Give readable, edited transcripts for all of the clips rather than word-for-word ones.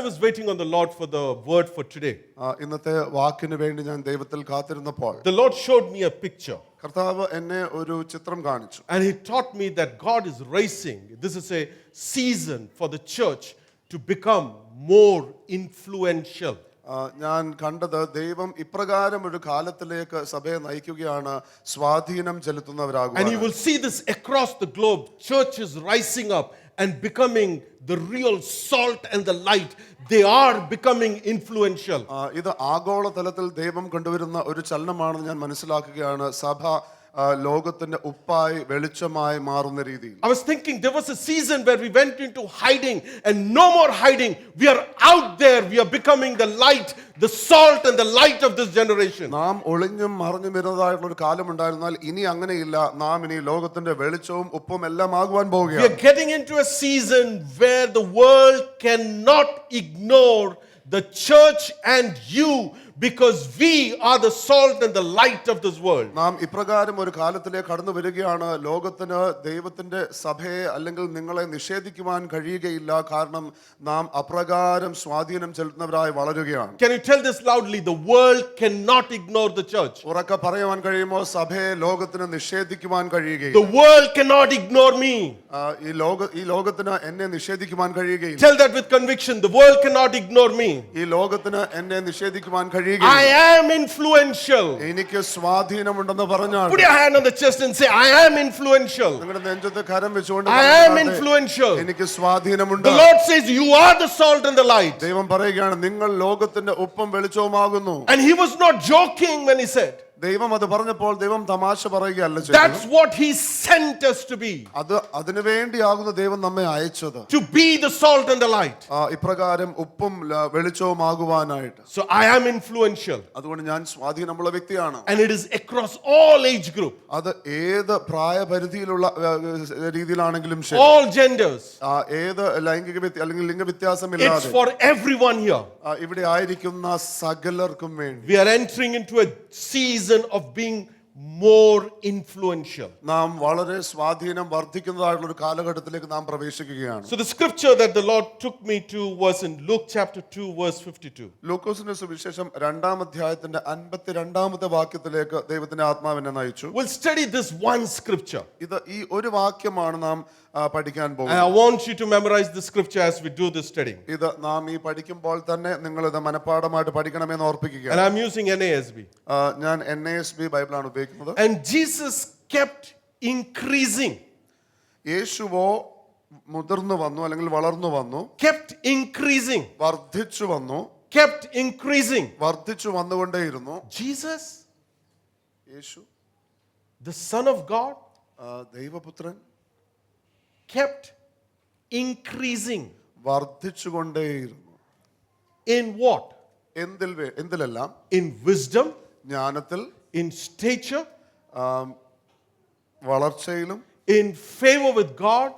was waiting on the Lord for the word for today, ഇന്നത്തെ വാക്കിന് വേണ്ടി ഞാൻ ദൈവത്തിൽ കാത്തിരുന്നപ്പോൾ the Lord showed me a picture. കർത്താവ് എന്നെ ഒരു ചിത്രം കാണിച്ചു. And He taught me that God is raising. This is a season for the church to become more influential. ഞാൻ കണ്ടത് ദൈവം ഇപ്രകാരം ഒരു കാലത്തിലേക്ക് സഭയെ നയിക്കുകയാണ്, സ്വാധീനം ചെലുത്തുന്നവരാകുക. And you will see this across the globe. Churches rising up and becoming the real salt and the light. They are becoming influential. ഇത് ആഗോളതലത്തിൽ ദൈവം കൊണ്ടുവരുന്ന ഒരു ചലനമാണെന്ന് ഞാൻ മനസ്സിലാക്കുകയാണ്. സഭ ലോകത്തിന്റെ ഉപ്പായി വെളിച്ചമായി മാറുന്ന രീതിയിൽ. I was thinking there was a season where we went into hiding and no more hiding. We are out there. We are becoming the light, the salt and the light of this generation. നാം ഒളിഞ്ഞും മറഞ്ഞും വരുന്നതായിട്ടുള്ള ഒരു കാലം ഉണ്ടായിരുന്നാൽ ഇനി അങ്ങനെയില്ല. നാം ഇനി ലോകത്തിന്റെ വെളിച്ചവും ഉപ്പും എല്ലാം ആകുവാൻ We പോവുകയാണ്. are getting into a season where the world cannot ignore the church and you, because we are the salt and the light of this world. നാം ഇപ്രകാരം ഒരു കാലത്തിലേക്ക് കടന്നു വരികയാണ്. ലോകത്തിന് ദൈവത്തിന്റെ സഭയെ അല്ലെങ്കിൽ നിങ്ങളെ നിഷേധിക്കുവാൻ കഴിയുകയില്ല. കാരണം നാം അപ്രകാരം സ്വാധീനം ചെലുത്തുന്നവരായി വളരുകയാണ്. Can you tell this loudly? The world cannot ignore the church. ഉറക്കെ പറയുവാൻ കഴിയുമോ? സഭയെ ലോകത്തിന് നിഷേധിക്കുവാൻ കഴിയുകയില്ല. The world cannot ignore me. ഈ ലോകത്തിന് എന്നെ നിഷേധിക്കുവാൻ കഴിയുകയില്ല. Tell that with conviction. The world cannot ignore me. ഈ ലോകത്തിന് എന്നെ നിഷേധിക്കുവാൻ കഴിയുകയില്ല. I am influential. എനിക്ക് സ്വാധീനമുണ്ടെന്ന് പറഞ്ഞാൽ Put your hand on the chest and say, I am influential. നിങ്ങളുടെ നെഞ്ചത്ത് കരം വെച്ചുകൊണ്ട് I am influential. എനിക്ക് സ്വാധീനമുണ്ട്. The Lord says, you are the salt and the light. ദൈവം പറയുകയാണ്, നിങ്ങൾ ലോകത്തിന്റെ ഉപ്പും വെളിച്ചവുമാകുന്നു. And He was not joking when He said. ദൈവം അത് പറഞ്ഞപ്പോൾ ദൈവം തമാശ പറയുകയല്ല That's ചെയ്തത്. what He sent us to be. അതിനു വേണ്ടിയാകുന്നു ദൈവം നമ്മെ അയച്ചത്. To be the salt and the light. ഇപ്രകാരം ഉപ്പും വെളിച്ചവുമാകുവാനായിട്ട്. So I am influential. അതുകൊണ്ട് ഞാൻ സ്വാധീനമുള്ള വ്യക്തിയാണ്. And it is across all age group. അത് ഏത് പ്രായപരിധിയിലുള്ള രീതിയിലാണെങ്കിലും ശരി, All genders. ഏത് ലൈംഗിക അല്ലെങ്കിൽ It's ലിംഗവ്യത്യാസമില്ലാതെ for everyone here. ഇവിടെ ആയിരിക്കുന്ന സകലർക്കും വേണ്ടി We are entering into a season of being more influential. നാം വളരെ സ്വാധീനം വർദ്ധിക്കുന്നതായിട്ടുള്ള ഒരു കാലഘട്ടത്തിലേക്ക് നാം പ്രവേശിക്കുകയാണ്. So the scripture that the Lord took me to was in Luke chapter 2 verse 52. ലൂക്കോസിന്റെ സുവിശേഷം 2-ാം അധ്യായത്തിന്റെ 52-ാമത്തെ വാക്യത്തിലേക്ക് ദൈവത്തിന്റെ ആത്മാവിനെ നയിച്ചു. We'll study this one scripture. ഇത് ഈ ഒരു വാക്യമാണ് നാം പഠിക്കാൻ And പോകുന്നത്. I want you to memorize the scripture as we do this study. ഇത് നാം ഈ പഠിക്കുമ്പോൾ തന്നെ നിങ്ങൾ ഇത് മനഃപ്പാഠമായിട്ട് പഠിക്കണമെന്ന് ഓർപ്പിക്കുക. And I'm using NASB. ഞാൻ NASB ബൈബിളാണ് ഉപയോഗിക്കുന്നത്. And Jesus kept increasing. യേശുവോ മുതിർന്നു വന്നു അല്ലെങ്കിൽ വളർന്നു വന്നു. Kept increasing. വർദ്ധിച്ചു വന്നു. Kept increasing. വർദ്ധിച്ചു വന്നുകൊണ്ടേയിരുന്നു. Jesus, Yeshu the Son of God, ദൈവപുത്രൻ kept increasing. വർദ്ധിച്ചുകൊണ്ടേയിരുന്നു. In what? എന്തിലെല്ലാം? In wisdom, ജ്ഞാനത്തിൽ, in stature, വളർച്ചയിലും, in favor with God,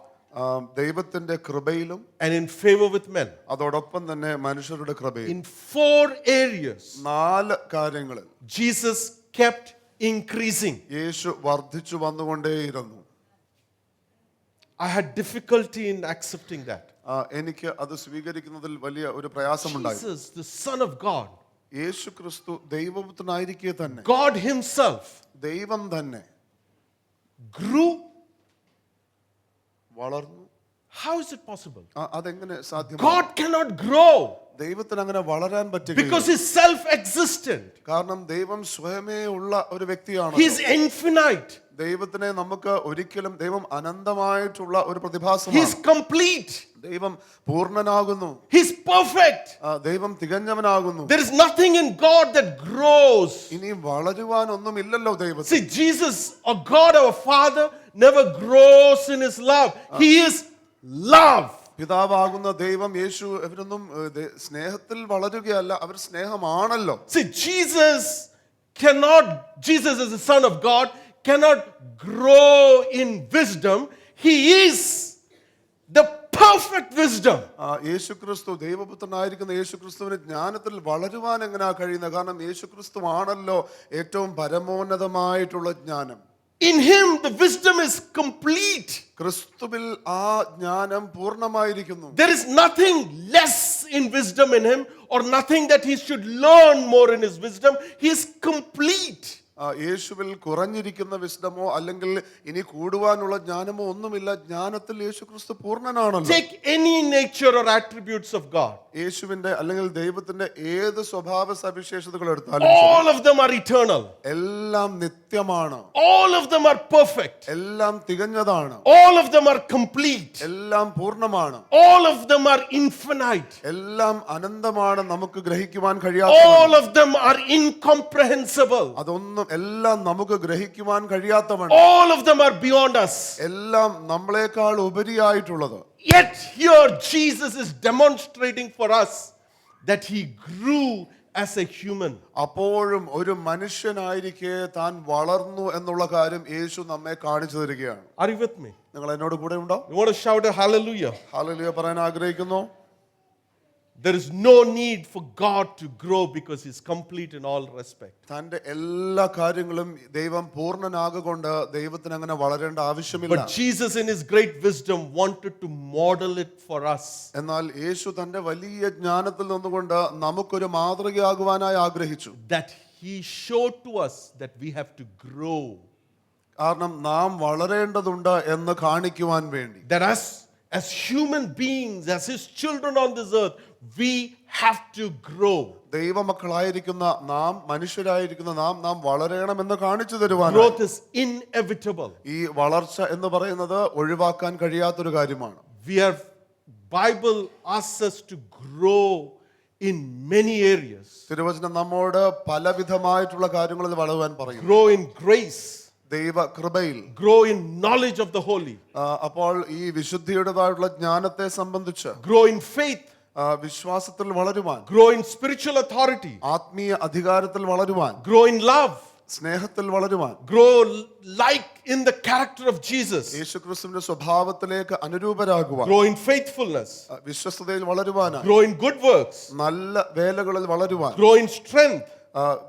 ദൈവത്തിന്റെ കൃപയിലും, and in favor with men. അതോടൊപ്പം തന്നെ മനുഷ്യരുടെ കൃപയിലും. In 4 areas, 4 കാര്യങ്ങളിൽ Jesus kept increasing. യേശു വർദ്ധിച്ചു വന്നുകൊണ്ടേയിരുന്നു. I had difficulty in accepting that. എനിക്ക് അത് സ്വീകരിക്കുന്നതിൽ വലിയ ഒരു പ്രയാസമുണ്ടായി. Jesus, the Son of God, യേശു ക്രിസ്തു ദൈവപുത്രനായിരിക്കെ തന്നെ, God Himself, ദൈവം തന്നെ grew. വളർന്നു. How is it possible? അതെങ്ങനെ സാധ്യമാണ്? God cannot grow ദൈവത്തിന് അങ്ങനെ വളരാൻ പറ്റില്ല. because He's self-existent. കാരണം ദൈവം സ്വയമേ ഉള്ള ഒരു വ്യക്തിയാണ്. He's infinite. ദൈവത്തിനെ നമുക്ക് ഒരിക്കലും, ദൈവം അനന്തമായിട്ടുള്ള ഒരു He's പ്രതിഭാസമാണ്. complete. ദൈവം പൂർണ്ണനാകുന്നു. He's perfect. ദൈവം തികഞ്ഞവനാകുന്നു. There is nothing in God that grows. ഇനി വളരുവാൻ ഒന്നുമില്ലല്ലോ ദൈവത്തിൽ. See, Jesus, or God our Father, never grows in His love. He is love. പിതാവാകുന്ന ദൈവം, യേശു, ഇവരൊന്നും സ്നേഹത്തിൽ വളരുകയല്ല, അവർ സ്നേഹമാണല്ലോ. See, Jesus as the Son of God cannot grow in wisdom. He is the perfect wisdom. യേശു ക്രിസ്തു, ദൈവപുത്രനായിരിക്കുന്ന യേശു ക്രിസ്തുവിന് ജ്ഞാനത്തിൽ വളരുവാൻ എങ്ങനെയാ കഴിയുന്നത്? കാരണം യേശു ക്രിസ്തു ആണല്ലോ ഏറ്റവും പരമോന്നതമായിട്ടുള്ള ജ്ഞാനം. In him the wisdom is complete. ക്രിസ്തുവിൽ ആ ജ്ഞാനം പൂർണ്ണമായിരിക്കുന്നു. There is nothing less in wisdom in him, or nothing that he should learn more in his wisdom. He is complete. യേശുവിൽ കുറഞ്ഞിരിക്കുന്ന വിസ്ഡമോ അല്ലെങ്കിൽ ഇനി കൂടുവാനുള്ള ജ്ഞാനമോ ഒന്നുമില്ല. ജ്ഞാനത്തിൽ യേശു ക്രിസ്തു പൂർണ്ണനാണല്ലോ. Take any nature or attributes of God. യേശുവിന്റെ അല്ലെങ്കിൽ ദൈവത്തിന്റെ ഏത് സ്വഭാവ സവിശേഷതകൾ എടുത്താലും All of them are eternal. എല്ലാം നിത്യമാണ്. All of them are perfect. എല്ലാം തികഞ്ഞതാണ്. All of them are complete. എല്ലാം പൂർണ്ണമാണ്. All of them are infinite. എല്ലാം അനന്തമാണ്, നമുക്ക് ഗ്രഹിക്കുവാൻ കഴിയാത്ത. All of them are incomprehensible. അതൊന്നും എല്ലാം നമുക്ക് ഗ്രഹിക്കുവാൻ കഴിയാത്തവണ്ണം. All of them are beyond us. എല്ലാം നമ്മളെക്കാൾ ഉപരിയായിട്ടുള്ളത്. Yet here Jesus is demonstrating for us that he grew as a human. അപ്പോഴും ഒരു മനുഷ്യനായിരിക്കെ താൻ വളർന്നു എന്നുള്ള കാര്യം യേശു നമ്മെ കാണിച്ചു തരികയാണ്. Are you with me? നിങ്ങൾ എന്നോട് കൂടെ ഉണ്ടോ? You want to shout a hallelujah? Hallelujah പറയാൻ ആഗ്രഹിക്കുന്നു. There is no need for God to grow because he's complete in all respect. തന്റെ എല്ലാ കാര്യങ്ങളും ദൈവം പൂർണ്ണനാകൊണ്ട് ദൈവത്തിന് അങ്ങനെ വളരേണ്ട ആവശ്യമില്ല. But Jesus in his great wisdom wanted to model it for us. എന്നാൽ യേശു തന്റെ വലിയ ജ്ഞാനത്തിൽ നിന്നുകൊണ്ട് നമുക്കൊരു മാതൃകയാകുവാനായി ആഗ്രഹിച്ചു. That he showed to us that we have to grow. കാരണം നാം വളരേണ്ടതുണ്ട് എന്ന് കാണിക്കുവാൻ വേണ്ടി. That as human beings, as his children on this earth, we have to grow. ദൈവമക്കളായിരിക്കുന്ന നാം, മനുഷ്യരായിരിക്കുന്ന നാം വളരണമെന്ന് കാണിച്ചു തരുവാൻ. Growth is inevitable. ഈ വളർച്ച എന്ന് പറയുന്നത് ഒഴിവാക്കാൻ കഴിയാത്തൊരു കാര്യമാണ്. Bible asks us to grow in many areas. തിരുവചനം നമ്മോട് പലവിധമായിട്ടുള്ള കാര്യങ്ങളിൽ വളരുവാൻ പറയും. Grow in grace. ദൈവ കൃപയിൽ. Grow in knowledge of the holy. അപ്പോൾ ഈ വിശുദ്ധിയുടേതായിട്ടുള്ള ജ്ഞാനത്തെ സംബന്ധിച്ച്. Grow in faith. വിശ്വാസത്തിൽ വളരുവാൻ. Grow in spiritual authority. ആത്മീയ അധികാരത്തിൽ വളരുവാൻ. Grow in love. സ്നേഹത്തിൽ വളരുവാൻ. Grow like in the character of Jesus. യേശുക്രിസ്തുവിന്റെ സ്വഭാവത്തിലേക്ക് അനുരൂപരാകുവാൻ. Grow in faithfulness. വിശ്വസ്തതയിൽ വളരുവാൻ. Grow in good works. നല്ല വേലകളിൽ വളരുവാൻ. Grow in strength.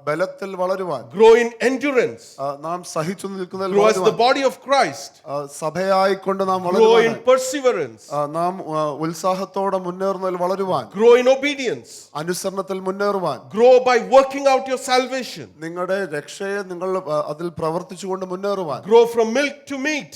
ബലത്തിൽ വളരുവാൻ. Grow in endurance. നാം സഹിച്ചു നിൽക്കുന്നതിൽ Grow as the body of Christ. സഭയായിക്കൊണ്ട് നാം Grow വളരുവാൻ. in perseverance. നാം ഉത്സാഹത്തോടെ മുന്നേറുന്നതിൽ വളരുവാൻ. Grow in obedience. അനുസരണത്തിൽ മുന്നേറുവാൻ. Grow by working out your salvation. നിങ്ങളുടെ രക്ഷയെ നിങ്ങൾ അതിൽ പ്രവർത്തിച്ചുകൊണ്ട് മുന്നേറുവാൻ. Grow from milk to meat.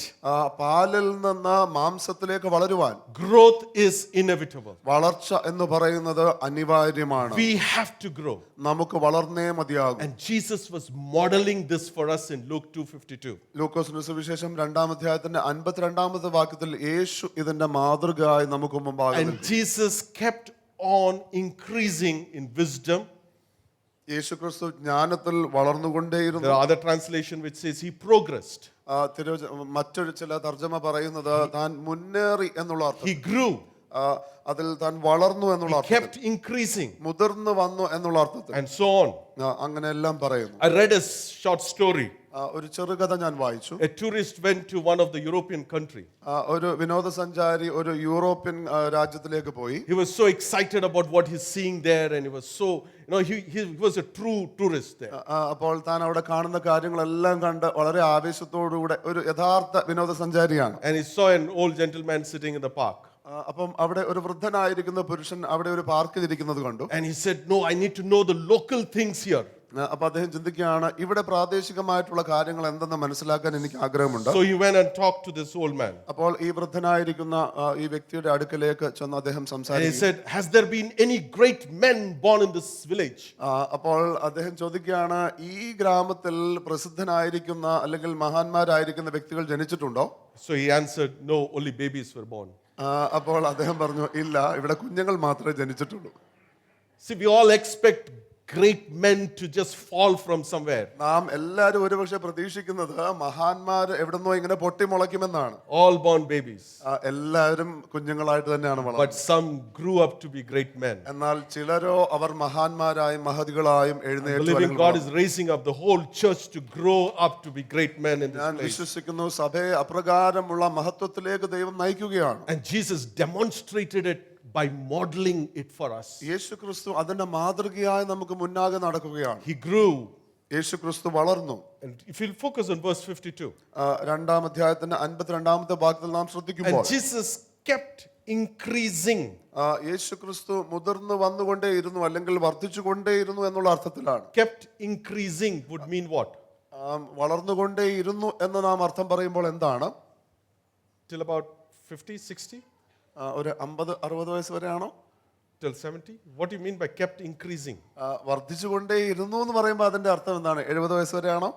പാലിൽ നിന്ന് മാംസത്തിലേക്ക് വളരുവാൻ. Growth is inevitable. വളർച്ച എന്ന് പറയുന്നത് അനിവാര്യമാണ്. We have to grow. നമുക്ക് വളർന്നേ മതിയാകും. And Jesus was modeling this for us in Luke 2:52. ലൂക്കോസിന്റെ സുവിശേഷം 2-ാം അധ്യായത്തിന്റെ 52-ാമത്തെ വാക്യത്തിൽ യേശു ഇതിന്റെ മാതൃകയായി നമുക്ക് മുമ്പാകെ. And Jesus kept on increasing in wisdom. യേശുക്രിസ്തു ജ്ഞാനത്തിൽ വളർന്നുകൊണ്ടേയിരുന്നു. There are other translation which says he progressed. മറ്റൊരു ചില തർജ്ജമ പറയുന്നത് താൻ മുന്നേറി എന്നുള്ള അർത്ഥം. He grew. അതിൽ താൻ വളർന്നു എന്നുള്ള He അർത്ഥം. kept increasing. മുതിർന്നു വന്നു എന്നുള്ള അർത്ഥത്തിൽ. And so on. അങ്ങനെ എല്ലാം പറയുന്നു. I read a short story. ഒരു ചെറുകഥ ഞാൻ വായിച്ചു. A tourist went to one of the European country. ഒരു വിനോദസഞ്ചാരി ഒരു യൂറോപ്യൻ രാജ്യത്തിലേക്ക് പോയി. He was so excited about what he's seeing there, and he was so, he was a true tourist there. അപ്പോൾ താൻ അവിടെ കാണുന്ന കാര്യങ്ങളെല്ലാം കണ്ട് വളരെ ആവേശത്തോടുകൂടെ ഒരു യഥാർത്ഥ വിനോദസഞ്ചാരിയാണ്. And he saw an old gentleman sitting in the park. അപ്പം അവിടെ ഒരു വൃദ്ധനായിരിക്കുന്ന പുരുഷൻ അവിടെ ഒരു പാർക്കിൽ ഇരിക്കുന്നത് കണ്ടു. And he said, "No, I need to know the local things here." അപ്പൊ അദ്ദേഹം ചിന്തിക്കുകയാണ്, ഇവിടെ പ്രാദേശികമായിട്ടുള്ള കാര്യങ്ങൾ എന്തെന്ന് മനസ്സിലാക്കാൻ എനിക്ക് ആഗ്രഹമുണ്ട്. So he went and talked to this old man. അപ്പോൾ ഈ വൃദ്ധനായിരിക്കുന്ന ഈ വ്യക്തിയുടെ അടുക്കലേക്ക് ചെന്ന് അദ്ദേഹം And he സംസാരിച്ചു. said, "Has there been any great men born in this village?" അപ്പോൾ അദ്ദേഹം ചോദിക്കുകയാണ്, ഈ ഗ്രാമത്തിൽ പ്രസിദ്ധനായിരിക്കുന്ന അല്ലെങ്കിൽ മഹാന്മാരായിരിക്കുന്ന വ്യക്തികൾ ജനിച്ചിട്ടുണ്ടോ? So he answered, "No, only babies were born." അപ്പോൾ അദ്ദേഹം പറഞ്ഞു, ഇല്ല, ഇവിടെ കുഞ്ഞുങ്ങൾ മാത്രമേ ജനിച്ചിട്ടുള്ളൂ. See, we all expect great men to just fall from somewhere. നാം എല്ലാവരും ഒരുപക്ഷെ പ്രതീക്ഷിക്കുന്നത് മഹാന്മാർ എവിടുന്നോ ഇങ്ങനെ പൊട്ടിമുളയ്ക്കുമെന്നാണ്. All born babies. എല്ലാവരും കുഞ്ഞുങ്ങളായിട്ട് തന്നെയാണ് But വളർന്നത്. some grew up to be great men. എന്നാൽ ചിലരോ അവർ മഹാന്മാരായും മഹതികളായും എഴുന്നേറ്റു Believing വരുന്നു. God is raising up the whole church to grow up to be great men in this ഞാൻ place. വിശ്വസിക്കുന്നു സഭയെ അപ്രകാരമുള്ള മഹത്വത്തിലേക്ക് ദൈവം നയിക്കുകയാണ്. And Jesus demonstrated it by modeling it for us. യേശുക്രിസ്തു അതിന്റെ മാതൃകയായി നമുക്ക് മുന്നാകെ നടക്കുകയാണ്. He grew. യേശു ക്രിസ്തു വളർന്നു. And if you'll focus on verse 52. രണ്ടാം അധ്യായത്തിന്റെ 52-ാമത്തെ ഭാഗത്തിൽ നാം ശ്രദ്ധിക്കുമ്പോൾ And Jesus kept increasing. യേശു ക്രിസ്തു മുതിർന്നു വന്നുകൊണ്ടേയിരുന്നു അല്ലെങ്കിൽ വർദ്ധിച്ചുകൊണ്ടേയിരുന്നു എന്നുള്ള അർത്ഥത്തിലാണ്. Kept increasing would mean what? വളർന്നുകൊണ്ടേയിരുന്നു എന്ന് നാം അർത്ഥം പറയുമ്പോൾ എന്താണ്? Till about 50, 60? ഒരു 50-60 വയസ്സ് വരെയാണോ? Till 70? What do you mean by kept increasing? വർദ്ധിച്ചുകൊണ്ടേയിരുന്നു എന്ന് പറയുമ്പോൾ അതിന്റെ അർത്ഥം എന്താണ്? 70 വയസ്സ് വരെയാണോ?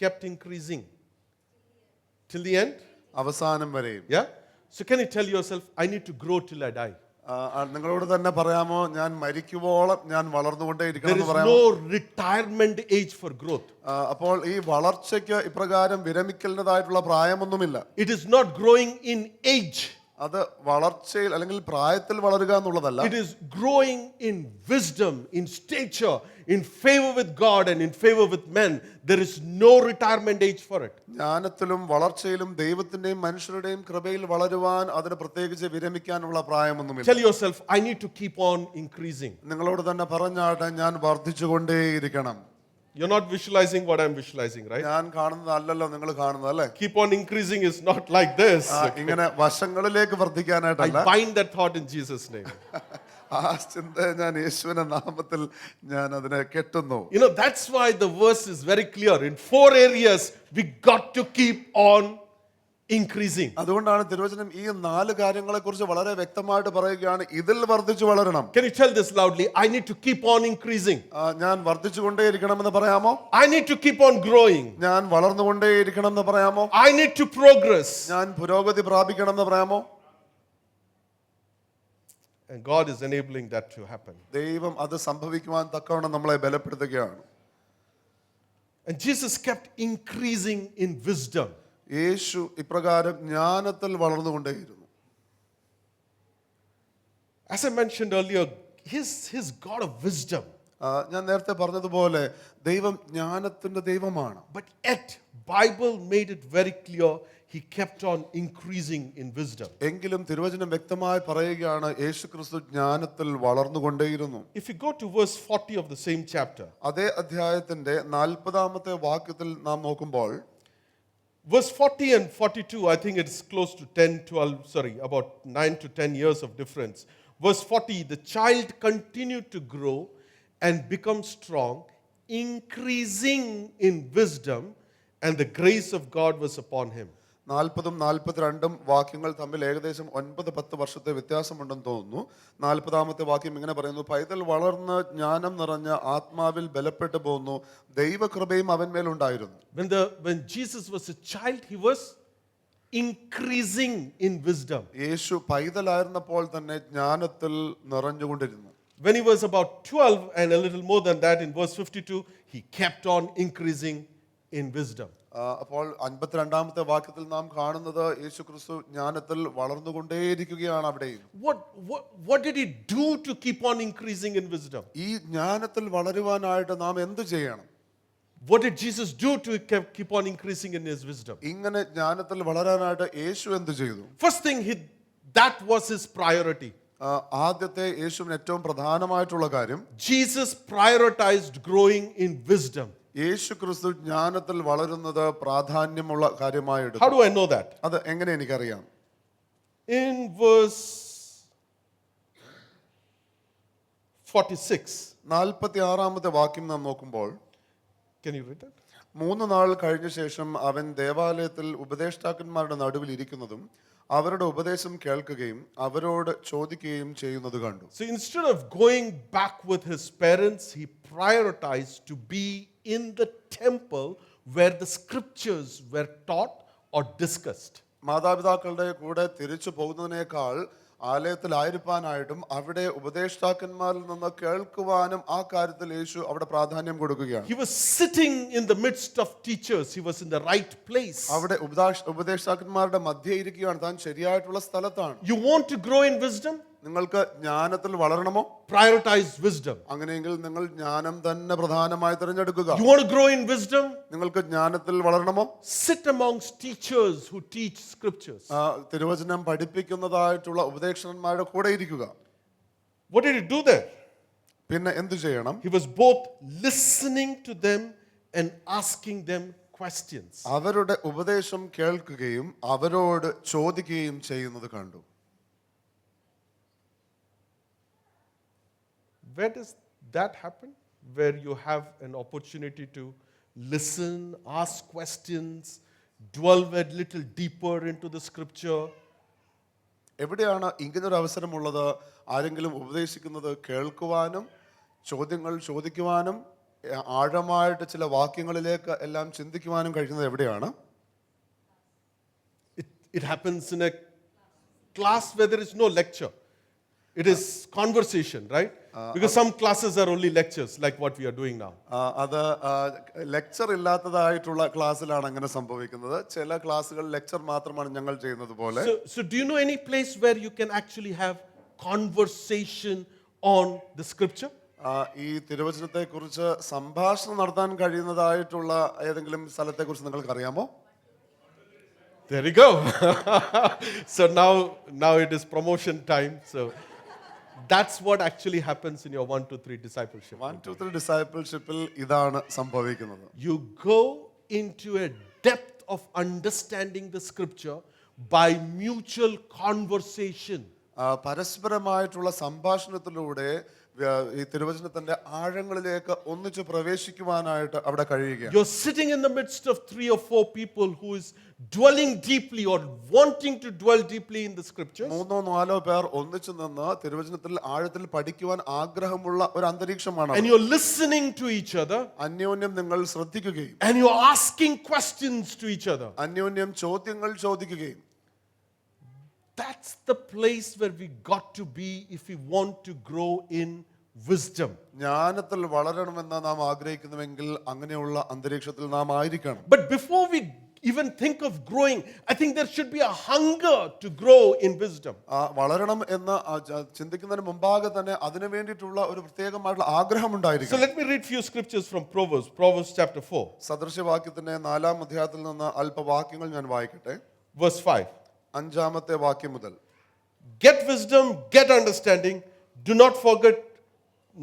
Kept increasing. Till the end? അവസാനം വരെയും. Yeah? So can you tell yourself, I need to grow till I die? നിങ്ങളോട് തന്നെ പറയാമോ, ഞാൻ മരിക്കുവോളം ഞാൻ വളർന്നുകൊണ്ടേയിരിക്കണം There എന്ന് is പറയാമോ? no retirement age for growth. അപ്പോൾ ഈ വളർച്ചയ്ക്ക് ഇപ്രകാരം വിരമിക്കലിൻ്റെതായിട്ടുള്ള പ്രായമൊന്നുമില്ല. It is not growing in age. അത് വളർച്ചയിൽ അല്ലെങ്കിൽ പ്രായത്തിൽ വളരുക എന്നുള്ളതല്ല. It is growing in wisdom, in stature, in favor with God and in favor with men. There is no retirement age for it. ജ്ഞാനത്തിലും വളർച്ചയിലും ദൈവത്തിന്റെയും മനുഷ്യരുടെയും കൃപയിൽ വളരുവാൻ അതിന് പ്രത്യേകിച്ച് വിരമിക്കാനുള്ള പ്രായമൊന്നുമില്ല. Tell yourself, I need to keep on increasing. നിങ്ങളോട് തന്നെ പറഞ്ഞാട്ടെ, ഞാൻ വർദ്ധിച്ചുകൊണ്ടേയിരിക്കണം. You're not visualizing what I'm visualizing, right? ഞാൻ കാണുന്നതല്ലല്ലോ നിങ്ങൾ കാണുന്നത്, അല്ലേ? Keep on increasing is not like this. ഇങ്ങനെ വശങ്ങളിലേക്ക് വർദ്ധിക്കാനായിട്ടല്ല. I bind that thought in Jesus' name. ആ ചിന്ത ഞാൻ യേശുവിന്റെ നാമത്തിൽ ഞാൻ അതിനെ കെട്ടുന്നു. You know, that's why the verse is very clear. In 4 areas, we got to keep on increasing. അതുകൊണ്ടാണ് തിരുവചനം ഈ 4 കാര്യങ്ങളെ കുറിച്ച് വളരെ വ്യക്തമായിട്ട് പറയുകയാണ്, ഇതിൽ വർദ്ധിച്ചു വളരണം. Can you tell this loudly? I need to keep on increasing. ഞാൻ വർദ്ധിച്ചുകൊണ്ടേയിരിക്കണമെന്ന് പറയാമോ? I need to keep on growing. ഞാൻ വളർന്നുകൊണ്ടേയിരിക്കണം എന്ന് പറയാമോ? I need to progress. ഞാൻ പുരോഗതി പ്രാപിക്കണം എന്ന് പറയാമോ? And God is enabling that to happen. ദൈവം അത് സംഭവിക്കുവാൻ തക്കവണ്ണം നമ്മളെ ബലപ്പെടുത്തുകയാണ്. And Jesus kept increasing in wisdom. യേശു ഇപ്രകാരം ജ്ഞാനത്തിൽ വളർന്നുകൊണ്ടേയിരുന്നു. As I mentioned earlier, his God of wisdom. ഞാൻ നേരത്തെ പറഞ്ഞതുപോലെ ദൈവം ജ്ഞാനത്തിന്റെ ദൈവമാണ്. But yet, Bible made it very clear he kept on increasing in wisdom. എങ്കിലും തിരുവചനം വ്യക്തമായി പറയുകയാണ് യേശു ക്രിസ്തു ജ്ഞാനത്തിൽ വളർന്നുകൊണ്ടേയിരുന്നു. If you go to verse 40 of the same chapter. അതേ അധ്യായത്തിന്റെ 40-ാമത്തെ വാക്യത്തിൽ നാം നോക്കുമ്പോൾ Verse 40 and 42, I think it's close to about 9 to 10 years of difference. Verse 40, the child continued to grow and become strong, increasing in wisdom, and the grace of God was upon him. 40-ഉം 42-ഉം വാക്യങ്ങൾ തമ്മിൽ ഏകദേശം 9-10 വർഷത്തെ വ്യത്യാസമുണ്ടെന്ന് തോന്നുന്നു. 40-ാമത്തെ വാക്യം ഇങ്ങനെ പറയുന്നു, പൈതൽ വളർന്ന് ജ്ഞാനം നിറഞ്ഞ ആത്മാവിൽ ബലപ്പെട്ടു പോന്നു, ദൈവകൃപയും അവന്മേലുണ്ടായിരുന്നു. When Jesus was a child, he was increasing in wisdom. യേശു പൈതലായിരുന്നപ്പോൾ തന്നെ ജ്ഞാനത്തിൽ നിറഞ്ഞുകൊണ്ടിരുന്നു. When he was about 12 and a little more than that, in verse 52, he kept on increasing in wisdom. അപ്പോൾ 52-ാമത്തെ വാക്യത്തിൽ നാം കാണുന്നത് യേശു ക്രിസ്തു ജ്ഞാനത്തിൽ വളർന്നുകൊണ്ടേയിരിക്കുകയാണ് അവിടെയും. What did he do to keep on increasing in wisdom? ഈ ജ്ഞാനത്തിൽ വളരുവാനായിട്ട് നാം എന്ത് ചെയ്യണം? What did Jesus do to keep on increasing in his wisdom? ഇങ്ങനെ ജ്ഞാനത്തിൽ വളരാനായിട്ട് യേശു എന്ത് ചെയ്തു? First thing, that was his priority. ആദ്യത്തെ യേശുവിന് ഏറ്റവും പ്രധാനമായിട്ടുള്ള കാര്യം, Jesus prioritized growing in wisdom. യേശു ക്രിസ്തു ജ്ഞാനത്തിൽ വളരുന്നത് പ്രാധാന്യമുള്ള കാര്യമായി എടുത്തു. How do I know that? അത് എങ്ങനെ എനിക്കറിയാം? In verse 46. 46-ാമത്തെ വാക്യം നാം നോക്കുമ്പോൾ, Can you read that? 3 നാൾ കഴിഞ്ഞ ശേഷം അവൻ ദേവാലയത്തിൽ ഉപദേഷ്ടാക്കന്മാരുടെ നടുവിൽ ഇരിക്കുന്നതും അവരുടെ ഉപദേശം കേൾക്കുകയും അവരോട് ചോദിക്കുകയും ചെയ്യുന്നത് കണ്ടു. So instead of going back with his parents, he prioritized to be in the temple where the scriptures were taught or discussed. മാതാപിതാക്കളുടെ കൂടെ തിരിച്ചു പോകുന്നതിനേക്കാൾ ആലയത്തിലായിരിക്കാനായിട്ടും അവിടെ ഉപദേഷ്ടാക്കന്മാരിൽ നിന്ന് കേൾക്കുവാനും ആ കാര്യത്തിൽ യേശു അവിടെ പ്രാധാന്യം കൊടുക്കുകയാണ്. He was sitting in the midst of teachers. He was in the right place. അവിടെ ഉപദേഷ്ടാക്കന്മാരുടെ മധ്യേ ഇരിക്കുകയാണ്, താൻ ശരിയായിട്ടുള്ള സ്ഥലത്താണ്. You want to grow in wisdom? നിങ്ങൾക്ക് ജ്ഞാനത്തിൽ വളരണമോ? Prioritize wisdom. അങ്ങനെയെങ്കിൽ നിങ്ങൾ ജ്ഞാനം തന്നെ പ്രധാനമായി തിരഞ്ഞെടുക്കുക. You want to grow in wisdom? നിങ്ങൾക്ക് ജ്ഞാനത്തിൽ വളരണമോ? Sit amongst teachers who teach scriptures. തിരുവചനം പഠിപ്പിക്കുന്നതായിട്ടുള്ള ഉപദേഷ്ടാക്കന്മാരുടെ കൂടെ ഇരിക്കുക. What did he do there? പിന്നെ എന്തു ചെയ്യണം? He was both listening to them and asking them questions. അവരുടെ ഉപദേശം കേൾക്കുകയും അവരോട് ചോദിക്കുകയും ചെയ്യുന്നത് കണ്ടു. Where does that happen? Where you have an opportunity to listen, ask questions, delve a little deeper into the scripture. എവിടെയാണ് ഇങ്ങനൊരു അവസരമുള്ളത്? ആരെങ്കിലും ഉപദേശിക്കുന്നത് കേൾക്കുവാനും ചോദ്യങ്ങൾ ചോദിക്കുവാനും ആഴമായിട്ട് ചില വാക്യങ്ങളിലേക്ക് എല്ലാം ചിന്തിക്കുവാനും കഴിയുന്നത് എവിടെയാണ്? It happens in a class where there is no lecture. It is conversation, right? Because some classes are only lectures, like what we are doing now. അത് ലെക്ചർ ഇല്ലാത്തതായിട്ടുള്ള ക്ലാസ്സിലാണ് അങ്ങനെ സംഭവിക്കുന്നത്. ചില ക്ലാസ്സുകൾ ലെക്ചർ മാത്രമാണ് ഞങ്ങൾ ചെയ്യുന്നത് പോലെ. So do you know any place where you can actually have conversation on the scripture? ഈ തിരുവചനത്തെ കുറിച്ച് സംഭാഷണം നടത്താൻ കഴിയുന്നതായിട്ടുള്ള ഏതെങ്കിലും സ്ഥലത്തെ കുറിച്ച് നിങ്ങൾക്ക് അറിയാമോ? There you go. So now it is promotion time. So that's what actually happens in your 1, 2, 3 discipleship. 1, 2, 3 ഡിസൈപ്പിൾഷിപ്പിൽ ഇതാണ് സംഭവിക്കുന്നത്. You go into a depth of understanding the scripture by mutual conversation. പരസ്പരമായിട്ടുള്ള സംഭാഷണത്തിലൂടെ ഈ തിരുവചനത്തിന്റെ ആഴങ്ങളിലേക്ക് ഒന്നിച്ച് പ്രവേശിക്കുവാനായിട്ട് അവിടെ കഴിയുകയാണ്. You're sitting in the midst of 3 or 4 people who is dwelling deeply or wanting to dwell deeply in the scriptures. 3-4 പേർ ഒന്നിച്ചു നിന്ന് തിരുവചനത്തിൽ ആഴത്തിൽ പഠിക്കുവാൻ ആഗ്രഹമുള്ള ഒരു അന്തരീക്ഷമാണ്. And you're listening to each other. അന്യോന്യം നിങ്ങൾ ശ്രദ്ധിക്കുകയും And you're asking questions to each other. അന്യോന്യം ചോദ്യങ്ങൾ ചോദിക്കുകയും. That's the place where we got to be if we want to grow in wisdom. ജ്ഞാനത്തിൽ വളരണമെന്ന് നാം ആഗ്രഹിക്കുന്നുവെങ്കിൽ അങ്ങനെയുള്ള അന്തരീക്ഷത്തിൽ നാം ആയിരിക്കണം. But before we even think of growing, I think there should be a hunger to grow in wisdom. വളരണം എന്ന് ചിന്തിക്കുന്നതിന് മുമ്പാകെ തന്നെ അതിനു വേണ്ടിയിട്ടുള്ള ഒരു പ്രത്യേകമായിട്ടുള്ള ആഗ്രഹം So ഉണ്ടായിരിക്കും. let me read few scriptures from Proverbs chapter 4, സദൃശവാക്യത്തിന്റെ 4-ാം അധ്യായത്തിൽ നിന്ന് അല്പവാക്യങ്ങൾ ഞാൻ വായിക്കട്ടെ. verse 5. 5-ാമത്തെ വാക്യം മുതൽ. Get wisdom, get understanding. Do not forget,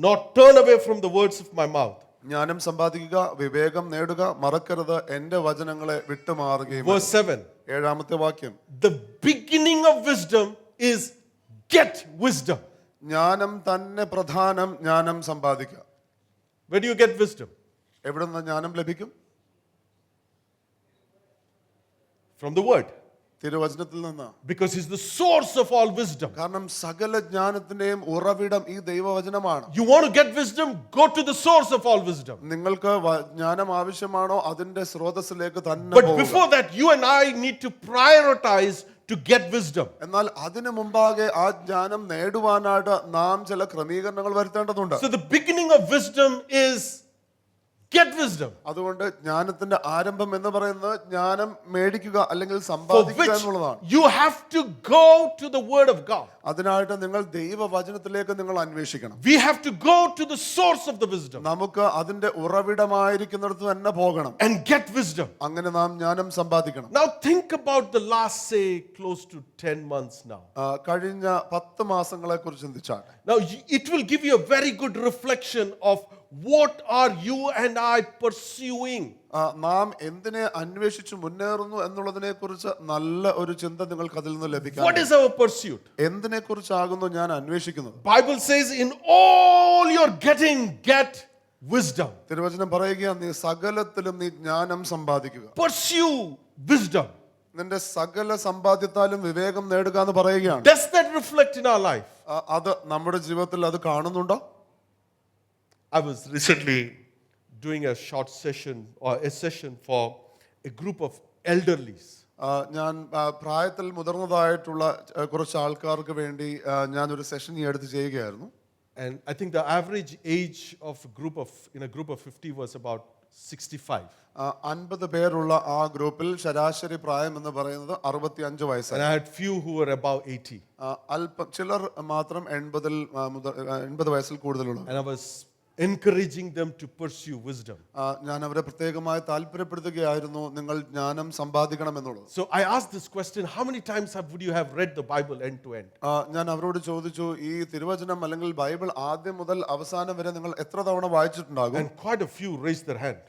nor turn away from the words of my mouth. ജ്ഞാനം സമ്പാദിക്കുക, വിവേകം നേടുക, മറക്കരുത് എന്റെ വചനങ്ങളെ വിട്ടുമാറുകയും. Verse 7. 7-ാമത്തെ വാക്യം. The beginning of wisdom is get wisdom. ജ്ഞാനം തന്നെ പ്രധാനം, ജ്ഞാനം സമ്പാദിക്കുക. Where do you get wisdom? എവിടെ നിന്ന് ജ്ഞാനം ലഭിക്കും? From the word. തിരുവചനത്തിൽ നിന്ന്. Because he's the source of all wisdom. കാരണം സകല ജ്ഞാനത്തിന്റെയും ഉറവിടം ഈ ദൈവവചനമാണ്. You want to get wisdom? Go to the source of all wisdom. നിങ്ങൾക്ക് ജ്ഞാനം ആവശ്യമാണോ അതിന്റെ സ്രോതസ്സിലേക്ക് തന്നെ But പോവുക. before that, you and I need to prioritize to get wisdom. എന്നാൽ അതിനു മുമ്പാകെ ആ ജ്ഞാനം നേടുവാനായിട്ട് നാം ചില ക്രമീകരണങ്ങൾ വരുത്തേണ്ടതുണ്ട്. So the beginning of wisdom is get wisdom. അതുകൊണ്ട് ജ്ഞാനത്തിന്റെ ആരംഭം എന്ന് പറയുന്നത് ജ്ഞാനം മേടിക്കുക അല്ലെങ്കിൽ For സമ്പാദിക്കുക which എന്നുള്ളതാണ്. you have to go to the word of God. അതിനായിട്ട് നിങ്ങൾ ദൈവവചനത്തിലേക്ക് നിങ്ങൾ അന്വേഷിക്കണം. We have to go to the source of the wisdom നമുക്ക് അതിന്റെ ഉറവിടമായിരിക്കുന്നിടത്ത് തന്നെ പോകണം. and get wisdom. അങ്ങനെ നാം ജ്ഞാനം സമ്പാദിക്കണം. Now think about the last, say, close to 10 months now. കഴിഞ്ഞ 10 മാസങ്ങളെ കുറിച്ച് ചിന്തിച്ചാട്ടെ. Now it will give you a very good reflection of what are you and I pursuing. നാം എന്തിനെ അന്വേഷിച്ച് മുന്നേറുന്നു എന്നുള്ളതിനെ കുറിച്ച് നല്ല ഒരു ചിന്ത നിങ്ങൾക്ക് അതിൽ നിന്ന് ലഭിക്കും. What is our pursuit? എന്തിനെ കുറിച്ചാകുന്നു ഞാൻ അന്വേഷിക്കുന്നത്? Bible says in all you're getting, get wisdom. തിരുവചനം പറയുക, നീ സകലത്തിലും നീ ജ്ഞാനം സമ്പാദിക്കുക. Pursue wisdom. നിന്റെ സകല സമ്പാദ്യത്താലും വിവേകം നേടുക എന്ന് പറയുകയാണ്. Does that reflect in our life? അത് നമ്മുടെ ജീവിതത്തിൽ അത് കാണുന്നുണ്ടോ? I was recently doing a short session or a session for a group of elderlies. ഞാൻ പ്രായത്തിൽ മുതിർന്നതായിട്ടുള്ള കുറച്ച് ആൾക്കാർക്ക് വേണ്ടി ഞാനൊരു സെഷൻ ഈ അടുത്ത് ചെയ്യുകയായിരുന്നു. And I think the average age of in a group of 50 was about 65. 50 പേരുള്ള ആ ഗ്രൂപ്പിൽ ശരാശരി പ്രായം എന്ന് പറയുന്നത് 65 And വയസ്സാണ്. I had few who were above 80. അല്പം ചിലർ മാത്രം 80 വയസ്സിൽ കൂടുതലുള്ളവർ. And I was encouraging them to pursue wisdom. ഞാൻ അവരെ പ്രത്യേകമായി താല്പര്യപ്പെടുത്തുകയായിരുന്നു നിങ്ങൾ ജ്ഞാനം സമ്പാദിക്കണമെന്നുള്ളത്. So I asked this question, how many times would you have read the Bible end to end? ഞാൻ അവരോട് ചോദിച്ചു, ഈ തിരുവചനം അല്ലെങ്കിൽ ബൈബിൾ ആദ്യം മുതൽ അവസാനം വരെ നിങ്ങൾ എത്ര തവണ വായിച്ചിട്ടുണ്ടാകും? And quite a few raised their hand.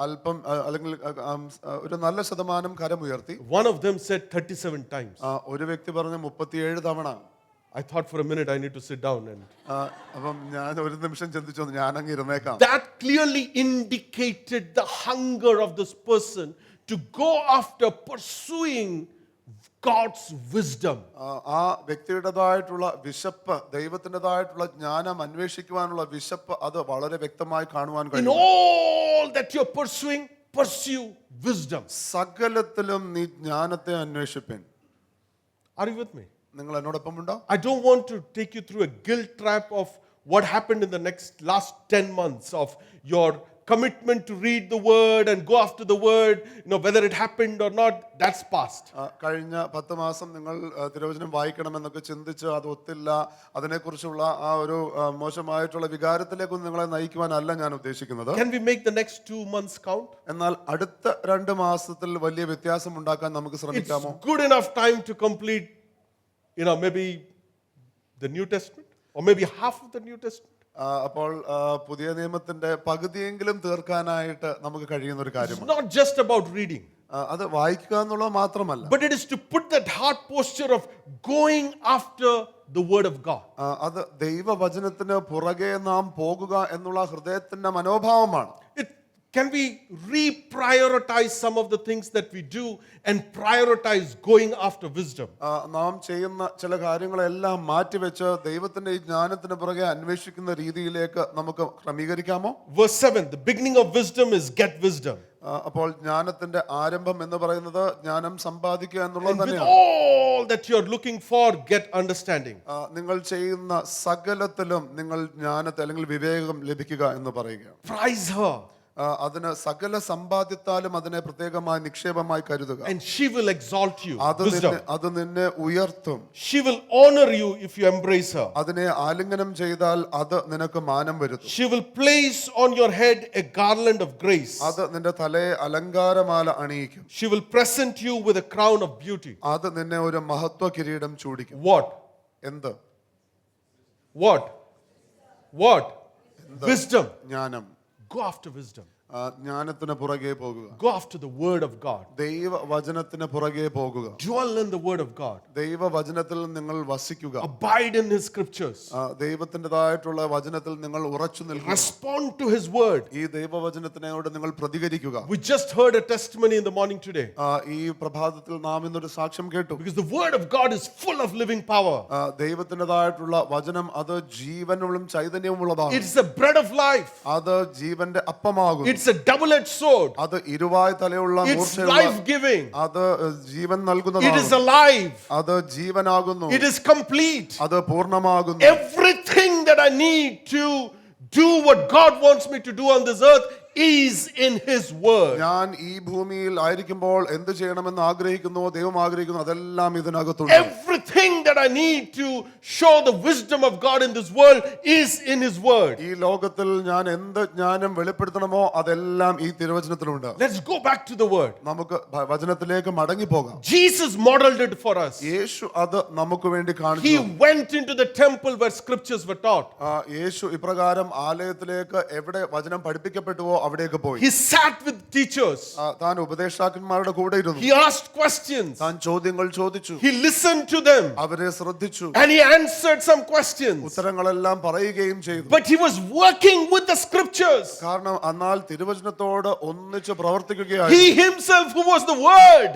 അല്പം അല്ലെങ്കിൽ ഒരു നല്ല ശതമാനം കരമുയർത്തി. One of them said 37 times. ഒരു വ്യക്തി പറഞ്ഞു 37 തവണ. I thought for a minute I need to sit down and അപ്പം ഞാൻ ഒരു നിമിഷം ചിന്തിച്ചു, ഞാൻ അങ്ങ് ഇരുന്നേക്കാം. that clearly indicated the hunger of this person to go after pursuing God's wisdom. ആ വ്യക്തിയുടേതായിട്ടുള്ള വിശപ്പ്, ദൈവത്തിൻ്റെതായിട്ടുള്ള ജ്ഞാനം അന്വേഷിക്കുവാനുള്ള വിശപ്പ്, അത് വളരെ വ്യക്തമായി കാണുവാൻ In കഴിയും. all that you're pursuing, pursue wisdom. സകലത്തിലും നീ ജ്ഞാനത്തെ അന്വേഷിപ്പിൻ. Are you with me? നിങ്ങൾ എന്നോടൊപ്പമുണ്ടോ? I don't want to take you through a guilt trap of what happened in the last 10 months of your commitment to read the word and go after the word, whether it happened or not, that's past. കഴിഞ്ഞ 10 മാസം നിങ്ങൾ തിരുവചനം വായിക്കണമെന്നൊക്കെ ചിന്തിച്ച് അത് ഒത്തില്ല, അതിനെക്കുറിച്ചുള്ള ആ ഒരു മോശമായിട്ടുള്ള വികാരത്തിലേക്കൊന്നും നിങ്ങളെ നയിക്കുവാനല്ല ഞാൻ ഉദ്ദേശിക്കുന്നത്. Can we make the next 2 months count? എന്നാൽ അടുത്ത 2 മാസത്തിൽ വലിയ വ്യത്യാസം ഉണ്ടാക്കാൻ നമുക്ക് ശ്രമിക്കാമോ? It's good enough time to complete maybe the New Testament or maybe half of the New Testament. അപ്പോൾ പുതിയ നിയമത്തിന്റെ പകുതിയെങ്കിലും തീർക്കാനായിട്ട് നമുക്ക് കഴിയുന്ന ഒരു It's കാര്യമാണ്. not just about reading, അത് വായിക്കുക എന്നുള്ളത് മാത്രമല്ല, but it is to put that heart posture of going after the word of God. അത് ദൈവവചനത്തിന് പുറകെ നാം പോകുക എന്നുള്ള ഹൃദയത്തിന്റെ മനോഭാവമാണ്. Can we reprioritize some of the things that we do and prioritize going after wisdom? നാം ചെയ്യുന്ന ചില കാര്യങ്ങളെല്ലാം മാറ്റിവെച്ച് ദൈവത്തിന്റെ ഈ ജ്ഞാനത്തിന് പുറകെ അന്വേഷിക്കുന്ന രീതിയിലേക്ക് നമുക്ക് ക്രമീകരിക്കാമോ? Verse 7, the beginning of wisdom is get wisdom. അപ്പോൾ ജ്ഞാനത്തിന്റെ ആരംഭം എന്ന് പറയുന്നത് ജ്ഞാനം സമ്പാദിക്കുക എന്നുള്ളത് And with തന്നെയാണ്. all that you are looking for, get understanding. നിങ്ങൾ ചെയ്യുന്ന സകലത്തിലും നിങ്ങൾ ജ്ഞാനത്തെ അല്ലെങ്കിൽ വിവേകം ലഭിക്കുക എന്ന് പറയുകയാണ്. Prize her. അതിന് സകല സമ്പാദ്യത്താലും അതിനെ പ്രത്യേകമായി നിക്ഷേപമായി കരുതുക. And she will exalt you. അത് നിന്നെ ഉയർത്തും. She will honor you if you embrace her. അതിനെ ആലിംഗനം ചെയ്താൽ അത് നിനക്ക് മാനം വരുത്തും. She will place on your head a garland of grace. അത് നിന്റെ തലയെ അലങ്കാരമാല അണിയിക്കും. She will present you with a crown of beauty. അത് നിന്നെ ഒരു മഹത്വ കിരീടം ചൂടിക്കും. What? എന്ത്? What? Wisdom. ജ്ഞാനം. Go after wisdom. ജ്ഞാനത്തിന് പുറകെ പോകുക. Go after the word of God. ദൈവവചനത്തിന് പുറകെ പോകുക. Dwell in the word of God. ദൈവവചനത്തിൽ നിങ്ങൾ വസിക്കുക. Abide in his scriptures. ദൈവത്തിൻ്റെതായിട്ടുള്ള വചനത്തിൽ നിങ്ങൾ ഉറച്ചു നിൽക്കുക. Respond to his word. ഈ ദൈവവചനത്തിനോട് നിങ്ങൾ പ്രതികരിക്കുക. We just heard a testimony in the morning today. ഈ പ്രഭാതത്തിൽ നാം ഇന്നൊരു സാക്ഷ്യം കേട്ടു. Because the word of God is full of living power. ദൈവത്തിൻ്റെതായിട്ടുള്ള വചനം അത് ജീവനുള്ള ചൈതന്യമുള്ളതാണ്. It's the bread of life. അത് ജീവന്റെ അപ്പമാകുന്നു. It's a double-edged sword. അത് ഇരുവായ് തലയുള്ള It's life-giving. അത് ജീവൻ നൽകുന്നതാണ്. It is alive. അത് ജീവനാകുന്നു. It is complete. അത് പൂർണ്ണമാകുന്നു. Everything that I need to do what God wants me to do on this earth is in his word. ഞാൻ ഈ ഭൂമിയിൽ ആയിരിക്കുമ്പോൾ എന്ത് ചെയ്യണമെന്ന് ആഗ്രഹിക്കുന്നു, ദൈവം ആഗ്രഹിക്കുന്നു, അതെല്ലാം ഇതിനകത്തുണ്ട്. Everything that I need to show the wisdom of God in this world is in his word. ഈ ലോകത്തിൽ ഞാൻ എന്ത് ജ്ഞാനം വെളിപ്പെടുത്തണമോ അതെല്ലാം ഈ തിരുവചനത്തിലുണ്ട്. Let's go back to the word. നമുക്ക് വചനത്തിലേക്ക് മടങ്ങി പോകാം. Jesus modeled it for us. യേശു അത് നമുക്ക് വേണ്ടി He കാണിച്ചു. went into the temple where scriptures were taught. യേശു ഇപ്രകാരം ആലയത്തിലേക്ക് എവിടെ വചനം പഠിപ്പിക്കപ്പെട്ടുവോ അവിടേക്ക് പോയി. He sat with teachers. താൻ ഉപദേഷ്ടാക്കന്മാരുടെ കൂടെ ഇരുന്നു. He asked questions. താൻ ചോദ്യങ്ങൾ ചോദിച്ചു. He listened to them. അവരെ ശ്രദ്ധിച്ചു. And he answered some questions. ഉത്തരങ്ങളെല്ലാം പറയുകയും ചെയ്തു. But he was working with the scriptures. കാരണം എന്നാൽ തിരുവചനത്തോട് ഒന്നിച്ച് പ്രവർത്തിക്കുകയായിരുന്നു. He himself, who was the word,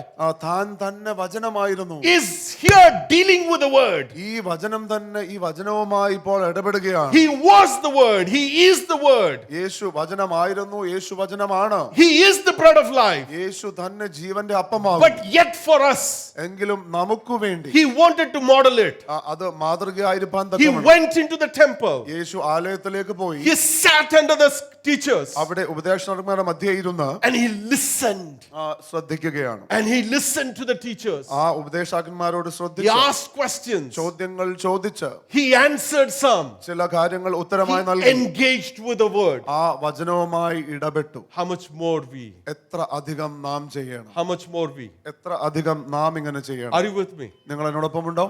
താൻ തന്നെ വചനമായിരുന്നു. is here dealing with the word. ഈ വചനം തന്നെ ഈ വചനവുമായി ഇപ്പോൾ ഇടപെടുകയാണ്. He was the word. He is the word. യേശു വചനമായിരുന്നു. യേശു വചനമാണ്. He is the bread of life. യേശു തന്നെ ജീവന്റെ അപ്പമാകും. But yet for us, എങ്കിലും നമുക്ക് വേണ്ടി he wanted to model it. അത് മാതൃകയായിരിക്കാൻ He തക്കവണ്ണം went into the temple. യേശു ആലയത്തിലേക്ക് പോയി. He sat under the teachers. അവിടെ ഉപദേഷ്ടാക്കന്മാരുടെ മധ്യേ ഇരുന്ന് And he listened. ശ്രദ്ധിക്കുകയാണ്. And he listened to the teachers. ആ ഉപദേഷ്ടാക്കന്മാരോട് He ശ്രദ്ധിച്ചു. asked questions. ചോദ്യങ്ങൾ ചോദിച്ച് He answered some. ചില കാര്യങ്ങൾ ഉത്തരമായി He നൽകി. engaged with the word. ആ വചനവുമായി ഇടപെട്ടു. How much more we? എത്ര അധികം നാം ചെയ്യണം? How much more we? എത്ര അധികം നാം ഇങ്ങനെ ചെയ്യണം? Are you with me? നിങ്ങൾ എന്നോടൊപ്പമുണ്ടോ?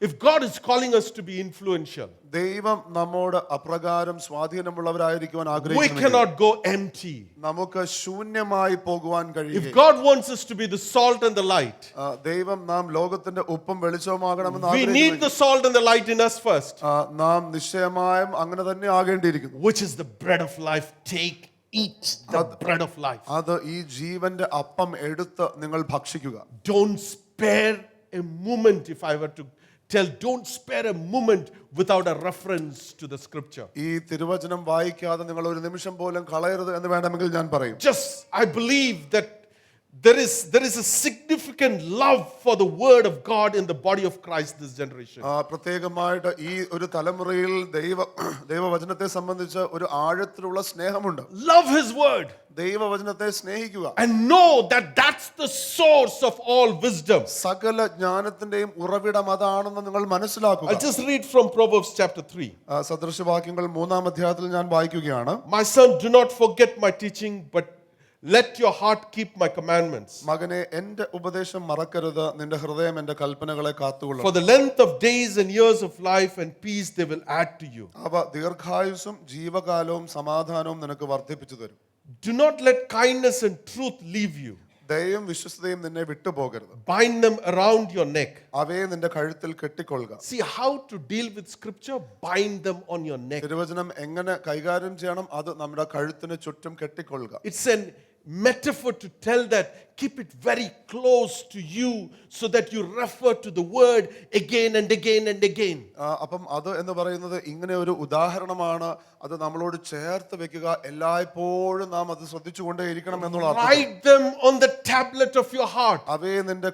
If God is calling us to be influential, ദൈവം നമ്മോട് അപ്രകാരം സ്വാധീനമുള്ളവരായിരിക്കുവാൻ we ആഗ്രഹിക്കുന്നു. cannot go empty. നമുക്ക് ശൂന്യമായി പോകുവാൻ If കഴിയും. God wants us to be the salt and the light, ദൈവം നാം ലോകത്തിന്റെ ഉപ്പും വെളിച്ചവുമാകണമെന്ന് we need ആഗ്രഹിക്കുന്നു. the salt and the light in us first, നാം നിശ്ചയമായും അങ്ങനെ തന്നെ ആകേണ്ടിയിരിക്കുന്നു. which is the bread of life. Take, eat the bread of life. അത് ഈ ജീവന്റെ അപ്പം എടുത്ത് നിങ്ങൾ ഭക്ഷിക്കുക. Don't spare a moment. If I were to tell, don't spare a moment without a reference to the scripture. ഈ തിരുവചനം വായിക്കാതെ നിങ്ങൾ ഒരു നിമിഷം പോലും കളയരുത് എന്ന് വേണമെങ്കിൽ ഞാൻ പറയും. Just, I believe that there is a significant love for the word of God in the body of Christ this generation. പ്രത്യേകമായിട്ട് ഈ ഒരു തലമുറയിൽ ദൈവവചനത്തെ സംബന്ധിച്ച് ഒരു ആഴത്തിലുള്ള സ്നേഹമുണ്ട്. Love his word ദൈവവചനത്തെ സ്നേഹിക്കുക. and know that that's the source of all wisdom. സകല ജ്ഞാനത്തിന്റെയും ഉറവിടം അതാണെന്ന് നിങ്ങൾ മനസ്സിലാക്കുക. I'll just read from Proverbs chapter 3. സദൃശവാക്യങ്ങൾ 3-ാം അധ്യായത്തിൽ ഞാൻ വായിക്കുകയാണ്. My son, do not forget my teaching, but let your heart keep my commandments. മകനെ എന്റെ ഉപദേശം മറക്കരുത്, നിന്റെ ഹൃദയം എന്റെ കൽപ്പനകളെ കാത്തുകൊള്ളും. For the length of days and years of life and peace they will add to you. അവ ദീർഘായുസ്സും ജീവകാലവും സമാധാനവും നിനക്ക് വർദ്ധിപ്പിച്ചു തരും. Do not let kindness and truth leave you. ദയയും വിശ്വസ്തയും നിന്നെ വിട്ടുപോകരുത്. Bind them around your neck. അവയെ നിന്റെ കഴുത്തിൽ കെട്ടിക്കൊള്ളുക. See how to deal with scripture? Bind them on your neck. തിരുവചനം എങ്ങനെ കൈകാര്യം ചെയ്യണം? അത് നമ്മുടെ കഴുത്തിന് ചുറ്റും കെട്ടിക്കൊള്ളുക. It's an metaphor to tell that keep it very close to you so that you refer to the word again and again and again. അപ്പം അത് എന്ന് പറയുന്നത് ഇങ്ങനെ ഒരു ഉദാഹരണമാണ്. അത് നമ്മളോട് ചേർത്ത് വെക്കുക. എല്ലായ്പ്പോഴും നാം അത് ശ്രദ്ധിച്ചുകൊണ്ടേയിരിക്കണം എന്നുള്ള അർത്ഥം. Write them on the tablet of your heart, അവയെ നിന്റെ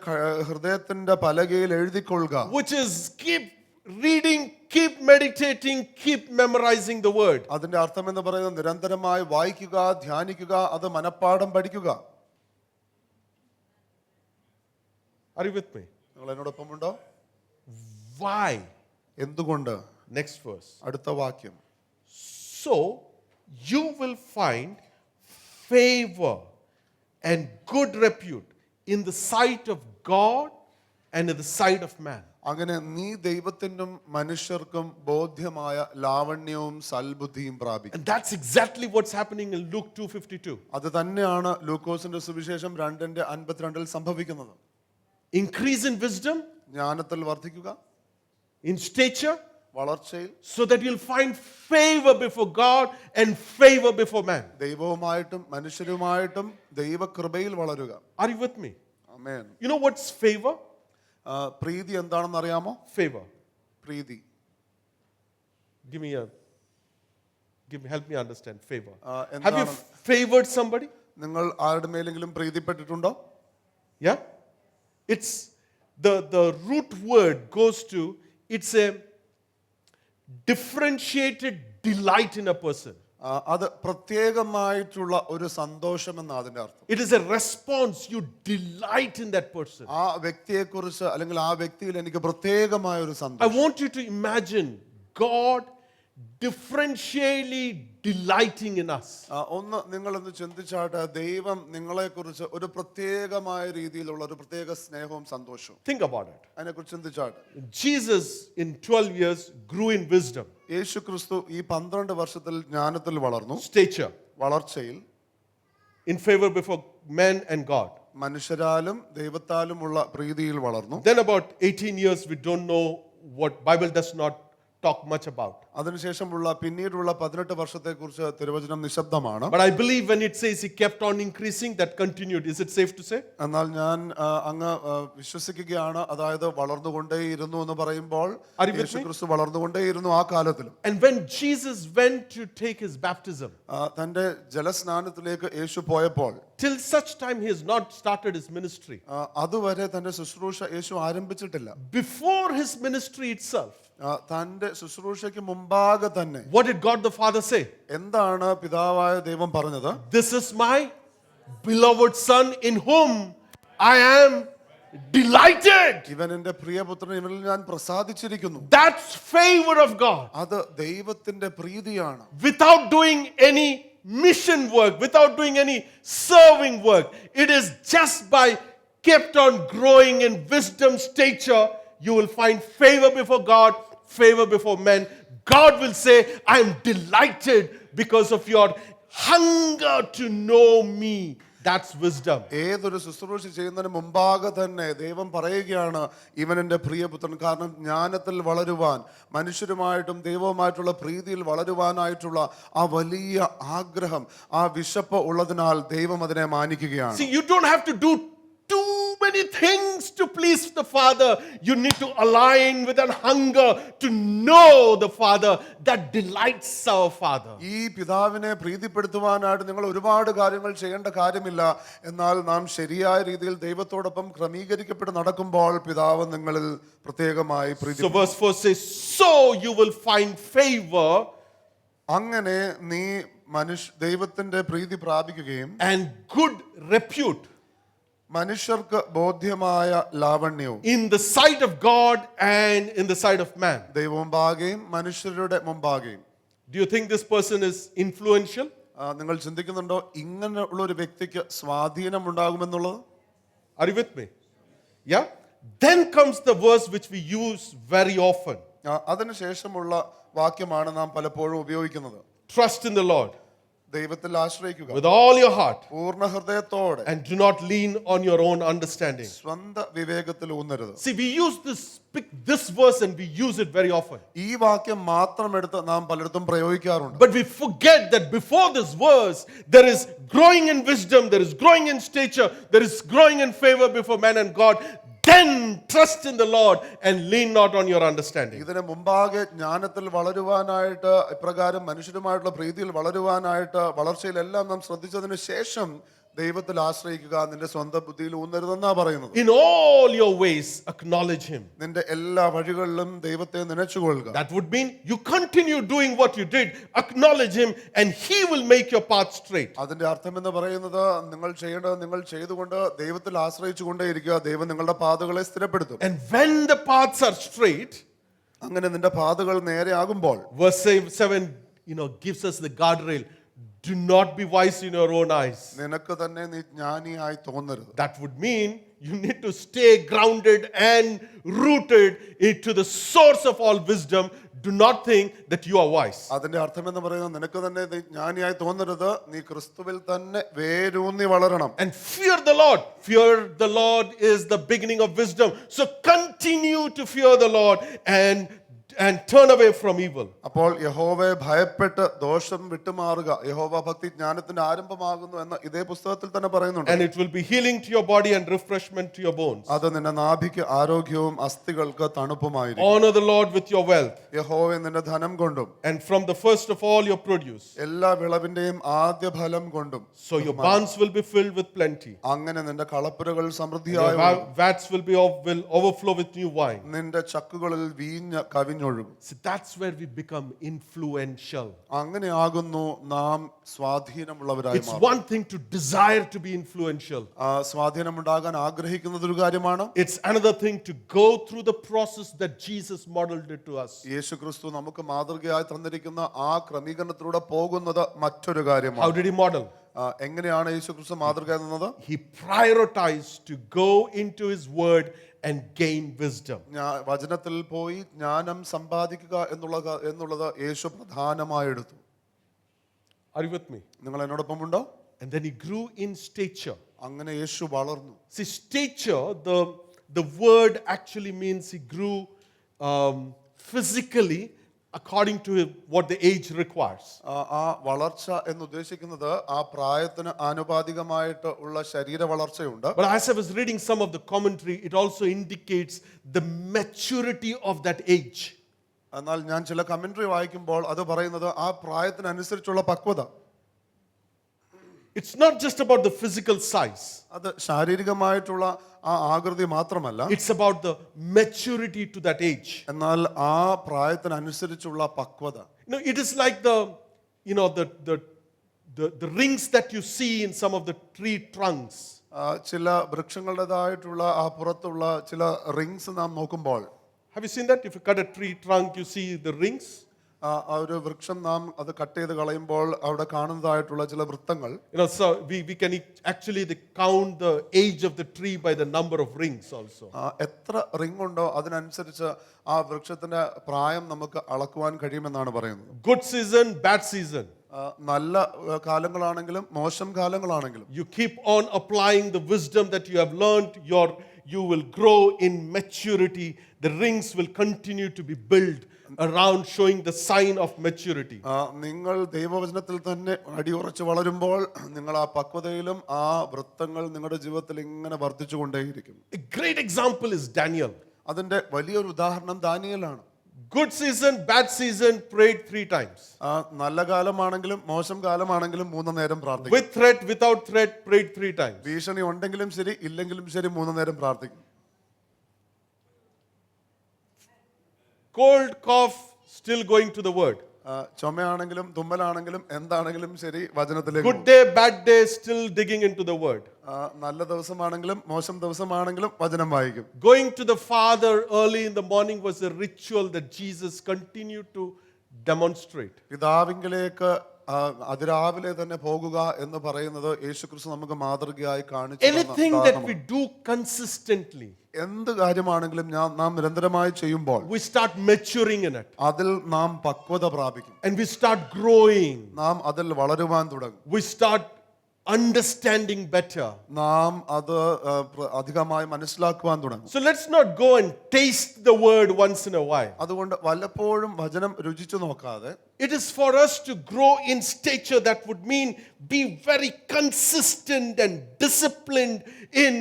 ഹൃദയത്തിന്റെ പലകയിൽ എഴുതിക്കൊള്ളുക. which is keep reading, keep meditating, keep memorizing the word. അതിന്റെ അർത്ഥം എന്ന് പറയുന്നത് നിരന്തരമായി വായിക്കുക, ധ്യാനിക്കുക, അത് മനഃപ്പാഠം പഠിക്കുക. Are you with me? നിങ്ങൾ എന്നോടൊപ്പമുണ്ടോ? Why? എന്തുകൊണ്ട്? Next verse. അടുത്ത വാക്യം. So you will find favor and good repute in the sight of God and in the sight of man. അങ്ങനെ നീ ദൈവത്തിനും മനുഷ്യർക്കും ബോധ്യമായ ലാവണ്യവും സൽബുദ്ധിയും പ്രാപിക്കും. And that's exactly what's happening in Luke 2:52. അത് തന്നെയാണ് ലൂക്കോസിന്റെ സുവിശേഷം 2:52 സംഭവിക്കുന്നത്. Increase in wisdom, ജ്ഞാനത്തിൽ വർദ്ധിക്കുക, in stature, വളർച്ചയിൽ, so that you'll find favor before God and favor before man. ദൈവവുമായിട്ടും മനുഷ്യരുമായിട്ടും ദൈവകൃപയിൽ വളരുക. Are you with me? Amen. You know what's favor? പ്രീതി എന്താണെന്ന് അറിയാമോ? Favor. പ്രീതി. Help me understand favor. എന്താണ്? Have you favored somebody? നിങ്ങൾ ആരുടെ മേലെങ്കിലും പ്രീതിപ്പെട്ടിട്ടുണ്ടോ? Yeah? It's the root word goes to, it's a differentiated delight in a person. അത് പ്രത്യേകമായിട്ടുള്ള ഒരു സന്തോഷം എന്നാണ് അതിന്റെ അർത്ഥം. It is a response. You delight in that person. ആ വ്യക്തിയെക്കുറിച്ച് അല്ലെങ്കിൽ ആ വ്യക്തിയിൽ എനിക്ക് പ്രത്യേകമായ ഒരു I സന്തോഷം. want you to imagine God differentially delighting in us. ഒന്ന് നിങ്ങളൊന്ന് ചിന്തിച്ചാട്ടെ, ദൈവം നിങ്ങളെക്കുറിച്ച് ഒരു പ്രത്യേകമായ രീതിയിലുള്ള ഒരു പ്രത്യേക സ്നേഹവും സന്തോഷവും. Think about it. അതിനെക്കുറിച്ച് ചിന്തിച്ചാട്ടെ. Jesus in 12 years grew in wisdom, യേശു ക്രിസ്തു ഈ 12 വർഷത്തിൽ ജ്ഞാനത്തിൽ വളർന്നു, stature, വളർച്ചയിൽ, in favor before men and God. മനുഷ്യരാലും ദൈവത്താലുമുള്ള പ്രീതിയിൽ വളർന്നു. Then about 18 years, we don't know what Bible does not talk much about. അതിനുശേഷമുള്ള പിന്നീടുള്ള 18 വർഷത്തെക്കുറിച്ച് തിരുവചനം നിശബ്ദമാണ്. But I believe when it says he kept on increasing, that continued. Is it safe to say? എന്നാൽ ഞാൻ അങ്ങ് വിശ്വസിക്കുകയാണ്, അതായത് വളർന്നുകൊണ്ടേയിരുന്നു എന്ന് പറയുമ്പോൾ Are you with me? യേശുക്രിസ്തു വളർന്നുകൊണ്ടേയിരുന്നു ആ കാലത്തിലും. And when Jesus went to take his baptism, തന്റെ ജലസ്നാനത്തിലേക്ക് യേശു പോയപ്പോൾ till such time he has not started his ministry. അതുവരെ തന്റെ ശുശ്രൂഷ യേശു ആരംഭിച്ചിട്ടില്ല. Before his ministry itself, തന്റെ ശുശ്രൂഷയ്ക്ക് മുമ്പാകെ തന്നെ what did God the Father say? എന്താണ് പിതാവായ ദൈവം പറഞ്ഞത്? This is my beloved son in whom I am delighted. ഇവൻ എന്റെ പ്രിയപുത്രൻ, ഇവനിൽ ഞാൻ പ്രസാദിച്ചിരിക്കുന്നു. That's favor of God. അത് ദൈവത്തിന്റെ പ്രീതിയാണ്. Without doing any mission work, without doing any serving work, it is just by kept on growing in wisdom, stature, you will find favor before God, favor before men. God will say, I am delighted because of your hunger to know me. That's wisdom. ഏതൊരു ശുശ്രൂഷ ചെയ്യുന്നതിന് മുമ്പാകെ തന്നെ ദൈവം പറയുകയാണ്, ഇവൻ എൻ്റെ പ്രിയപുത്രൻ. കാരണം ജ്ഞാനത്തിൽ വളരുവാൻ, മനുഷ്യരുമായിട്ടും ദൈവവുമായിട്ടുള്ള പ്രീതിയിൽ വളരുവാനായിട്ടുള്ള ആ വലിയ ആഗ്രഹം, ആ വിശപ്പ് ഉള്ളതിനാൽ ദൈവം അതിനെ മാനിക്കുകയാണ്. See, you don't have to do too many things to please the Father. You need to align with a hunger to know the Father that delights our Father. ഈ പിതാവിനെ പ്രീതിപ്പെടുത്തുവാനായിട്ട് നിങ്ങൾ ഒരുപാട് കാര്യങ്ങൾ ചെയ്യേണ്ട കാര്യമില്ല. എന്നാൽ നാം ശരിയായ രീതിയിൽ ദൈവത്തോടൊപ്പം ക്രമീകരിക്കപ്പെട്ട് നടക്കുമ്പോൾ പിതാവ് നിങ്ങളിൽ പ്രത്യേകമായി പ്രീതി. So verse 4 says, so you will find favor അങ്ങനെ നീ ദൈവത്തിന്റെ പ്രീതി പ്രാപിക്കുകയും and good repute മനുഷ്യർക്ക് ബോധ്യമായ ലാവണ്യവും in the sight of God and in the sight of man. ദൈവ മുമ്പാകെയും മനുഷ്യരുടെ മുമ്പാകെയും. Do you think this person is influential? നിങ്ങൾ ചിന്തിക്കുന്നുണ്ടോ ഇങ്ങനെയുള്ള ഒരു വ്യക്തിക്ക് സ്വാധീനം ഉണ്ടാകുമെന്നുള്ളത്? Are you with me? Yeah? Then comes the verse which we use very often. അതിനുശേഷമുള്ള വാക്യമാണ് നാം പലപ്പോഴും ഉപയോഗിക്കുന്നത്. Trust in the Lord ദൈവത്തിൽ ആശ്രയിക്കുക with all your heart പൂർണ്ണ ഹൃദയത്തോടെ, and do not lean on your own understanding. സ്വന്ത വിവേകത്തിൽ ഊന്നരുത്. See, we use this verse and we use it very often. ഈ വാക്യം മാത്രം എടുത്ത് നാം പലയിടത്തും പ്രയോഗിക്കാറുണ്ട്. But we forget that before this verse, there is growing in wisdom, there is growing in stature, there is growing in favor before man and God. Then trust in the Lord and lean not on your understanding. ഇതിന് മുമ്പാകെ ജ്ഞാനത്തിൽ വളരുവാനായിട്ട്, ഇപ്രകാരം മനുഷ്യരുമായിട്ടുള്ള പ്രീതിയിൽ വളരുവാനായിട്ട്, വളർച്ചയിലെല്ലാം നാം ശ്രദ്ധിച്ചതിന് ശേഷം ദൈവത്തിൽ ആശ്രയിക്കുക, നിന്റെ സ്വന്തം ബുദ്ധിയിൽ ഊന്നരുതെന്നാ പറയുന്നത്. In all your ways acknowledge him. നിന്റെ എല്ലാ വഴികളിലും ദൈവത്തെ നനച്ചുകൊള്ളുക. That would mean you continue doing what you did, acknowledge him, and he will make your path straight. അതിന്റെ അർത്ഥം എന്ന് പറയുന്നത് നിങ്ങൾ ചെയ്യേണ്ടത് നിങ്ങൾ ചെയ്തുകൊണ്ട് ദൈവത്തിൽ ആശ്രയിച്ചുകൊണ്ടേയിരിക്കുക, ദൈവം നിങ്ങളുടെ പാതകളെ സ്ഥിരപ്പെടുത്തും. And when the paths are straight, അങ്ങനെ നിന്റെ പാതകൾ നേരെയാകുമ്പോൾ, verse 7 gives us the guardrail. Do not be wise in your own eyes. നിനക്ക് തന്നെ നീ ജ്ഞാനിയായി തോന്നരുത്. That would mean you need to stay grounded and rooted into the source of all wisdom. Do not think that you are wise. അതിന്റെ അർത്ഥം എന്ന് പറയുന്നത് നിനക്ക് തന്നെ നീ ജ്ഞാനിയായി തോന്നരുത്, നീ ക്രിസ്തുവിൽ തന്നെ വേരൂന്നി വളരണം. And fear the Lord. Fear the Lord is the beginning of wisdom. So continue to fear the Lord and turn away from evil. അപ്പോൾ യഹോവയെ ഭയപ്പെട്ട് ദോഷം വിട്ടുമാറുക. യഹോവ ഭക്തി ജ്ഞാനത്തിന്റെ ആരംഭമാകുന്നു എന്ന് ഇതേ പുസ്തകത്തിൽ തന്നെ പറയുന്നുണ്ട്. And it will be healing to your body and refreshment to your bones. അത് നിന്റെ നാഭിക്ക് ആരോഗ്യവും അസ്ഥികൾക്ക് തണുപ്പുമായിരിക്കും. Honor the Lord with your wealth. യഹോവയെ നിന്റെ ധനം കൊണ്ടും And from the first of all your produce. എല്ലാ വിളവിന്റെയും ആദ്യ ഫലം കൊണ്ടും. So your barns will be filled with plenty. അങ്ങനെ നിന്റെ കളപ്പുരകൾ Your സമൃദ്ധിയായി, vats will overflow with new wine. നിന്റെ ചക്കുകളിൽ വീഞ്ഞ് കവിഞ്ഞൊഴുകും. So that's where we become influential. അങ്ങനെയാകുന്നു നാം സ്വാധീനമുള്ളവരായി It's മാറും. one thing to desire to be influential. സ്വാധീനമുണ്ടാകാൻ ആഗ്രഹിക്കുന്നത് ഒരു കാര്യമാണ്. It's another thing to go through the process that Jesus modeled it to us. യേശു ക്രിസ്തു നമുക്ക് മാതൃകയായി തന്നിരിക്കുന്ന ആ ക്രമീകരണത്തിലൂടെ പോകുന്നത് മറ്റൊരു How കാര്യമാണ്. did he model? എങ്ങനെയാണ് യേശു ക്രിസ്തു മാതൃക എന്നത്? He prioritized to go into his word and gain wisdom. വചനത്തിൽ പോയി ജ്ഞാനം സമ്പാദിക്കുക എന്നുള്ളത് യേശു പ്രധാനമായി എടുത്തു. Are you with me? നിങ്ങൾ എന്നോടൊപ്പം ഉണ്ടോ? And then he grew in stature. അങ്ങനെ യേശു വളർന്നു. See, stature, the word actually means he grew physically according to what the age requires. ആ വളർച്ച എന്ന് ഉദ്ദേശിക്കുന്നത് ആ പ്രായത്തിന് ആനുപാതികമായിട്ട് ഉള്ള ശരീര വളർച്ചയുണ്ട്. But as I was reading some of the commentary, it also indicates the maturity of that age. എന്നാൽ ഞാൻ ചില കമന്ററി വായിക്കുമ്പോൾ അത് പറയുന്നത് ആ പ്രായത്തിനനുസരിച്ചുള്ള പക്വത. It's not just about the physical size. അത് ശാരീരികമായിട്ടുള്ള ആ ആകൃതി മാത്രമല്ല, It's about the maturity to that age. എന്നാൽ ആ പ്രായത്തിനനുസരിച്ചുള്ള പക്വത. It is like the rings that you see in some of the tree trunks. ചില വൃക്ഷങ്ങളുടേതായിട്ടുള്ള ആ പുറത്തുള്ള ചില റിങ്സ് നാം നോക്കുമ്പോൾ, Have you seen that? If you cut a tree trunk, you see the rings. ആ ഒരു വൃക്ഷം നാം അത് കട്ട് ചെയ്ത് കളയുമ്പോൾ അവിടെ കാണുന്നതായിട്ടുള്ള ചില വൃത്തങ്ങൾ. So we can actually count the age of the tree by the number of rings also. എത്ര റിംഗ് ഉണ്ടോ അതിനനുസരിച്ച് ആ വൃക്ഷത്തിന്റെ പ്രായം നമുക്ക് അളക്കുവാൻ കഴിയുമെന്നാണ് പറയുന്നത്. Good season, bad season. നല്ല കാലങ്ങളാണെങ്കിലും മോശം കാലങ്ങളാണെങ്കിലും You keep on applying the wisdom that you have learned, you will grow in maturity. The rings will continue to be built around, showing the sign of maturity. നിങ്ങൾ ദൈവവചനത്തിൽ തന്നെ അടിയുറച്ച് വളരുമ്പോൾ നിങ്ങൾ ആ പക്വതയിലും ആ വൃത്തങ്ങൾ നിങ്ങളുടെ ജീവിതത്തിൽ ഇങ്ങനെ വർദ്ധിച്ചുകൊണ്ടേയിരിക്കും. A great example is Daniel. അതിന്റെ വലിയൊരു ഉദാഹരണം ദാനിയേലാണ്. Good season, bad season, prayed 3 times. നല്ല കാലമാണെങ്കിലും മോശം കാലമാണെങ്കിലും 3 നേരം പ്രാർത്ഥിക്കും. With threat, without threat, prayed 3 times. ഭീഷണി ഉണ്ടെങ്കിലും ശരി ഇല്ലെങ്കിലും ശരി 3 നേരം പ്രാർത്ഥിക്കും. Cold, cough, still going to the word. ചുമയാണെങ്കിലും തുമ്മലാണെങ്കിലും എന്താണെങ്കിലും ശരി വചനത്തിലേക്ക്. Good day, bad day, still digging into the word. നല്ല ദിവസമാണെങ്കിലും മോശം ദിവസമാണെങ്കിലും വചനം വായിക്കും. Going to the Father early in the morning was a ritual that Jesus continued to demonstrate. പിതാവിങ്കലേക്ക് അതിരാവിലെ തന്നെ പോകുക എന്ന് പറയുന്നത് യേശുക്രിസ്തു നമുക്ക് മാതൃകയായി കാണിച്ചു. Anything that we do consistently, എന്ത് കാര്യമാണെങ്കിലും നാം നിരന്തരമായി ചെയ്യുമ്പോൾ we start maturing in it. അതിൽ നാം പക്വത പ്രാപിക്കും. And we start growing. നാം അതിൽ വളരുവാൻ തുടങ്ങും. We start understanding better. നാം അത് അധികമായി മനസ്സിലാക്കുവാൻ തുടങ്ങും. So let's not go and taste the word once in a while. അതുകൊണ്ട് വല്ലപ്പോഴും വചനം രുചിച്ചു നോക്കാതെ, It is for us to grow in stature. That would mean be very consistent and disciplined in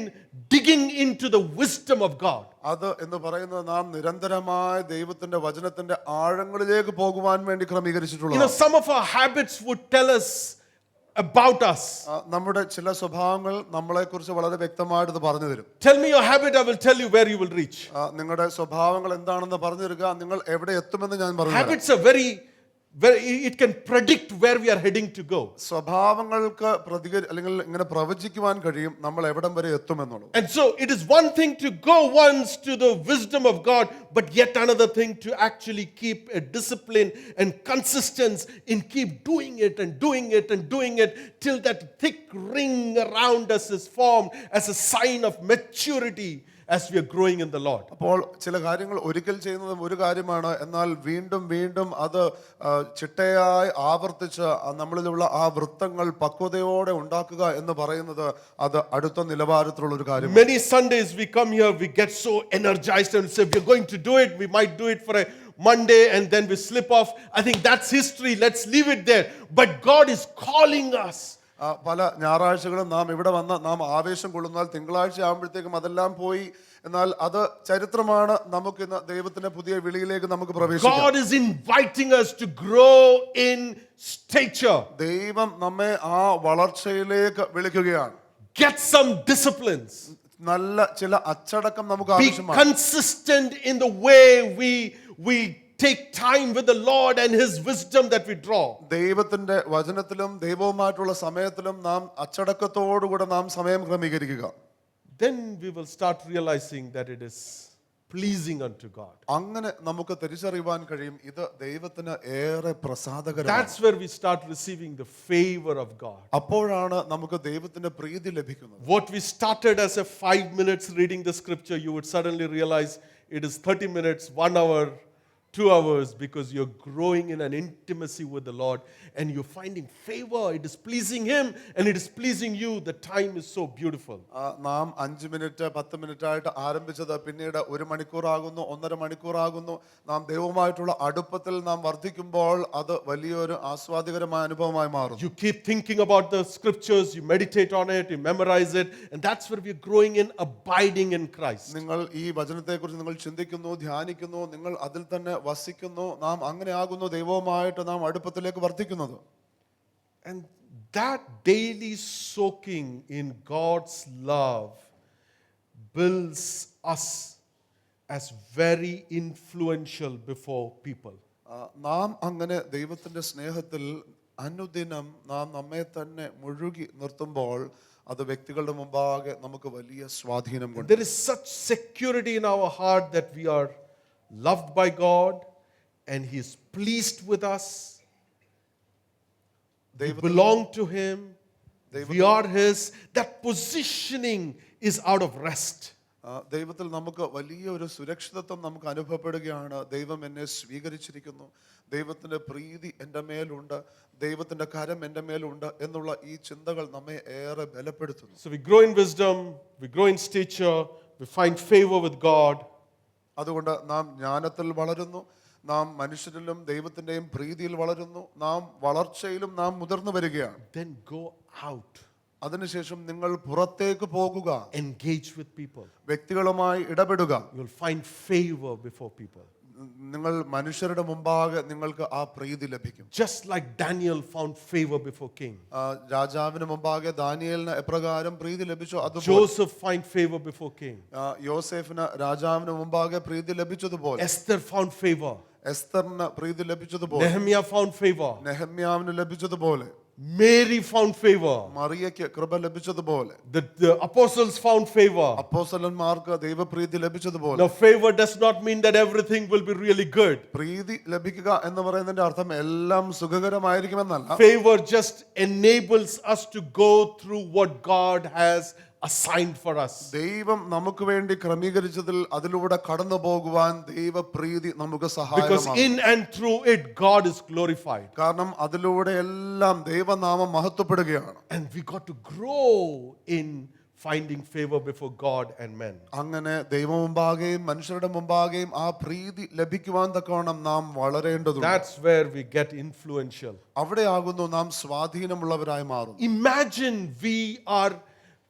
digging into the wisdom of God. അത് എന്ന് പറയുന്നത് നാം നിരന്തരമായി ദൈവത്തിന്റെ വചനത്തിന്റെ ആഴങ്ങളിലേക്ക് പോകുവാൻ വേണ്ടി ക്രമീകരിച്ചിട്ടുള്ളത്. Some of our habits would tell us about us. നമ്മുടെ ചില സ്വഭാവങ്ങൾ നമ്മളെ കുറിച്ച് വളരെ വ്യക്തമായിട്ട് പറഞ്ഞു തരും. Tell me your habit, I will tell you where you will reach. നിങ്ങളുടെ സ്വഭാവങ്ങൾ എന്താണെന്ന് പറഞ്ഞു തരിക, നിങ്ങൾ എവിടെ എത്തുമെന്ന് ഞാൻ പറഞ്ഞു. Habits are very, it can predict where we are heading to go. സ്വഭാവങ്ങൾക്ക് അല്ലെങ്കിൽ ഇങ്ങനെ പ്രവചിക്കുവാൻ കഴിയും നമ്മൾ എവിടം വരെ എത്തുമെന്നുള്ളത്. And so it is one thing to go once to the wisdom of God, but yet another thing to actually keep a discipline and consistency in keep doing it and doing it and doing it till that thick ring around us is formed as a sign of maturity as we are growing in the Lord. അപ്പോൾ ചില കാര്യങ്ങൾ ഒരിക്കൽ ചെയ്യുന്നതും ഒരു കാര്യമാണ്, എന്നാൽ വീണ്ടും വീണ്ടും അത് ചിട്ടയായി ആവർത്തിച്ച് നമ്മളിലുള്ള ആ വൃത്തങ്ങൾ പക്വതയോടെ ഉണ്ടാക്കുക എന്ന് പറയുന്നത് അത് അടുത്ത നിലവാരത്തിലുള്ള ഒരു കാര്യമാണ്. Many Sundays we come here, we get so energized and say we're going to do it. We might do it for a Monday and then we slip off. I think that's history. Let's leave it there. But God is calling us. പല ഞായറാഴ്ചകളും നാം ഇവിടെ വന്ന് നാം ആവേശം കൊള്ളുന്നാൽ തിങ്കളാഴ്ച ആകുമ്പോഴത്തേക്കും അതെല്ലാം പോയി. എന്നാൽ അത് ചരിത്രമാണ്. നമുക്ക് ഇന്ന് ദൈവത്തിന്റെ പുതിയ വിളിയിലേക്ക് നമുക്ക് പ്രവേശിക്കാം. God is inviting us to grow in stature. ദൈവം നമ്മെ ആ വളർച്ചയിലേക്ക് വിളിക്കുകയാണ്. Get some disciplines. നല്ല ചില അച്ചടക്കം നമുക്ക് Be ആവശ്യമാണ്. consistent in the way we take time with the Lord and His wisdom that we draw. ദൈവത്തിന്റെ വചനത്തിലും ദൈവവുമായിട്ടുള്ള സമയത്തിലും നാം അച്ചടക്കത്തോടുകൂടെ നാം സമയം ക്രമീകരിക്കുക. Then we will start realizing that it is pleasing unto God. അങ്ങനെ നമുക്ക് തിരിച്ചറിയുവാൻ കഴിയും ഇത് ദൈവത്തിന് ഏറെ പ്രസാദകരമാണ്. That's where we start receiving the favor of God. അപ്പോഴാണ് നമുക്ക് ദൈവത്തിന്റെ പ്രീതി ലഭിക്കുന്നത്. What we started as a 5 minutes reading the scripture, you would suddenly realize it is 30 minutes, 1 hour, 2 hours because you're growing in an intimacy with the Lord and you're finding favor. It is pleasing Him and it is pleasing you. The time is so beautiful. നാം 5 minute 10 മിനിറ്റായിട്ട് ആരംഭിച്ചത് പിന്നീട് 1 മണിക്കൂറാകുന്നു, 1.5 മണിക്കൂറാകുന്നു. നാം ദൈവവുമായിട്ടുള്ള അടുപ്പത്തിൽ നാം വർദ്ധിക്കുമ്പോൾ അത് വലിയൊരു ആസ്വാദികരമായ അനുഭവമായി മാറും. You keep thinking about the scriptures, you meditate on it, you memorize it, and that's where we're growing in abiding in Christ. നിങ്ങൾ ഈ വചനത്തെക്കുറിച്ച് നിങ്ങൾ ചിന്തിക്കുന്നു, ധ്യാനിക്കുന്നു, നിങ്ങൾ അതിൽ തന്നെ വസിക്കുന്നു. നാം അങ്ങനെ ആകുന്നു ദൈവവുമായിട്ട് നാം അടുപ്പത്തിലേക്ക് വർദ്ധിക്കുന്നത്. And that daily soaking in God's love builds us as very influential before people. നാം അങ്ങനെ ദൈവത്തിന്റെ സ്നേഹത്തിൽ അനുദിനം നാം നമ്മെ തന്നെ മുഴുകി നിർത്തുമ്പോൾ അത് വ്യക്തികളുടെ മുമ്പാകെ നമുക്ക് വലിയ സ്വാധീനം കൊണ്ട്. There is such security in our heart that we are loved by God and He is pleased with us. We belong to Him. We are His. That positioning is out of rest. ദൈവത്തിൽ നമുക്ക് വലിയൊരു സുരക്ഷിതത്വം നമുക്ക് അനുഭവപ്പെടുകയാണ്. ദൈവം എന്നെ സ്വീകരിച്ചിരിക്കുന്നു, ദൈവത്തിന്റെ പ്രീതി എൻ്റെ മേലുണ്ട്, ദൈവത്തിന്റെ കരം എൻ്റെ മേലുണ്ട് എന്നുള്ള ഈ ചിന്തകൾ നമ്മെ ഏറെ ബലപ്പെടുത്തുന്നു. So we grow in wisdom, we grow in stature, we find favor with God. അതുകൊണ്ട് നാം ജ്ഞാനത്തിൽ വളരുന്നു, നാം മനുഷ്യരിലും ദൈവത്തിന്റെയും പ്രീതിയിൽ വളരുന്നു, നാം വളർച്ചയിലും നാം മുതിർന്നു വരികയാണ്. Then go out. അതിനുശേഷം നിങ്ങൾ പുറത്തേക്ക് പോകുക, Engage with people. വ്യക്തികളുമായി ഇടപെടുക. You'll find favor before people. നിങ്ങൾ മനുഷ്യരുടെ മുമ്പാകെ നിങ്ങൾക്ക് ആ പ്രീതി ലഭിക്കും. Just like Daniel found favor before king. രാജാവിന് മുമ്പാകെ ദാനിയേലിന് എപ്രകാരം പ്രീതി ലഭിച്ചു അതുപോലെ Joseph find favor before king. യോസേഫിന് രാജാവിന് മുമ്പാകെ പ്രീതി ലഭിച്ചതുപോലെ, Esther found favor. എസ്തറിന് പ്രീതി ലഭിച്ചതുപോലെ, Nehemiah found favor. നെഹമ്യാവിന് ലഭിച്ചതുപോലെ, Mary found favor. മറിയയ്ക്ക് കൃപ ലഭിച്ചതുപോലെ, The apostles found favor. അപ്പോസ്തലന്മാർക്ക് ദൈവപ്രീതി ലഭിച്ചതുപോലെ. Now, favor does not mean that everything will be really good. പ്രീതി ലഭിക്കുക എന്ന് പറയുന്നതിന്റെ അർത്ഥം എല്ലാം സുഖകരമായിരിക്കുമെന്നല്ല. Favor just enables us to go through what God has assigned for us. ദൈവം നമുക്ക് വേണ്ടി ക്രമീകരിച്ചതിൽ അതിലൂടെ കടന്നു പോകുവാൻ ദൈവപ്രീതി നമുക്ക് Because സഹായകമാകും. in and through it, God is glorified. കാരണം അതിലൂടെ എല്ലാം ദൈവനാമം മഹത്വപ്പെടുകയാണ്. And we got to grow in finding favor before God and men. അങ്ങനെ ദൈവം മുമ്പാകെയും മനുഷ്യരുടെ മുമ്പാകെയും ആ പ്രീതി ലഭിക്കുവാൻ തക്കവണ്ണം നാം വളരേണ്ടതുണ്ട്. That's where we get influential. അവിടെയാകുന്നു നാം സ്വാധീനമുള്ളവരായി മാറും. Imagine we are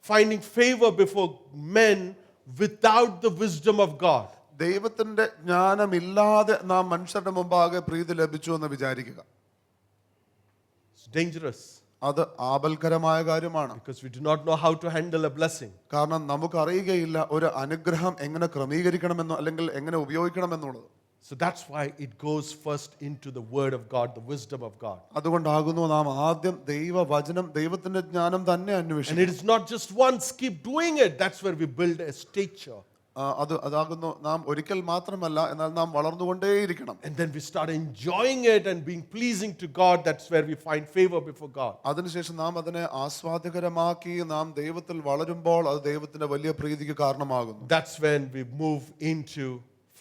finding favor before men without the wisdom of God. ദൈവത്തിന്റെ ജ്ഞാനമില്ലാതെ നാം മനുഷ്യരുടെ മുമ്പാകെ പ്രീതി ലഭിച്ചു എന്ന് വിചാരിക്കുക. It's dangerous അത് ആപൽക്കരമായ കാര്യമാണ്. because we do not know how to handle a blessing. കാരണം നമുക്കറിയുകയില്ല ഒരു അനുഗ്രഹം എങ്ങനെ ക്രമീകരിക്കണമെന്നോ അല്ലെങ്കിൽ എങ്ങനെ ഉപയോഗിക്കണമെന്നുള്ളത്. So that's why it goes first into the word of God, the wisdom of God. അതുകൊണ്ടാകുന്നു നാം ആദ്യം ദൈവവചനം, ദൈവത്തിന്റെ ജ്ഞാനം തന്നെ And അന്വേഷിക്കണം. it is not just once, keep doing it. That's where we build a stature. അതാകുന്നു നാം ഒരിക്കൽ മാത്രമല്ല, എന്നാൽ നാം വളർന്നുകൊണ്ടേയിരിക്കണം. And then we start enjoying it and being pleasing to God. That's where we find favor before God. അതിനുശേഷം നാം അതിനെ ആസ്വാദകരമാക്കി നാം ദൈവത്തിൽ വളരുമ്പോൾ അത് ദൈവത്തിന്റെ വലിയ പ്രീതിക്ക് കാരണമാകുന്നു. That's when we move into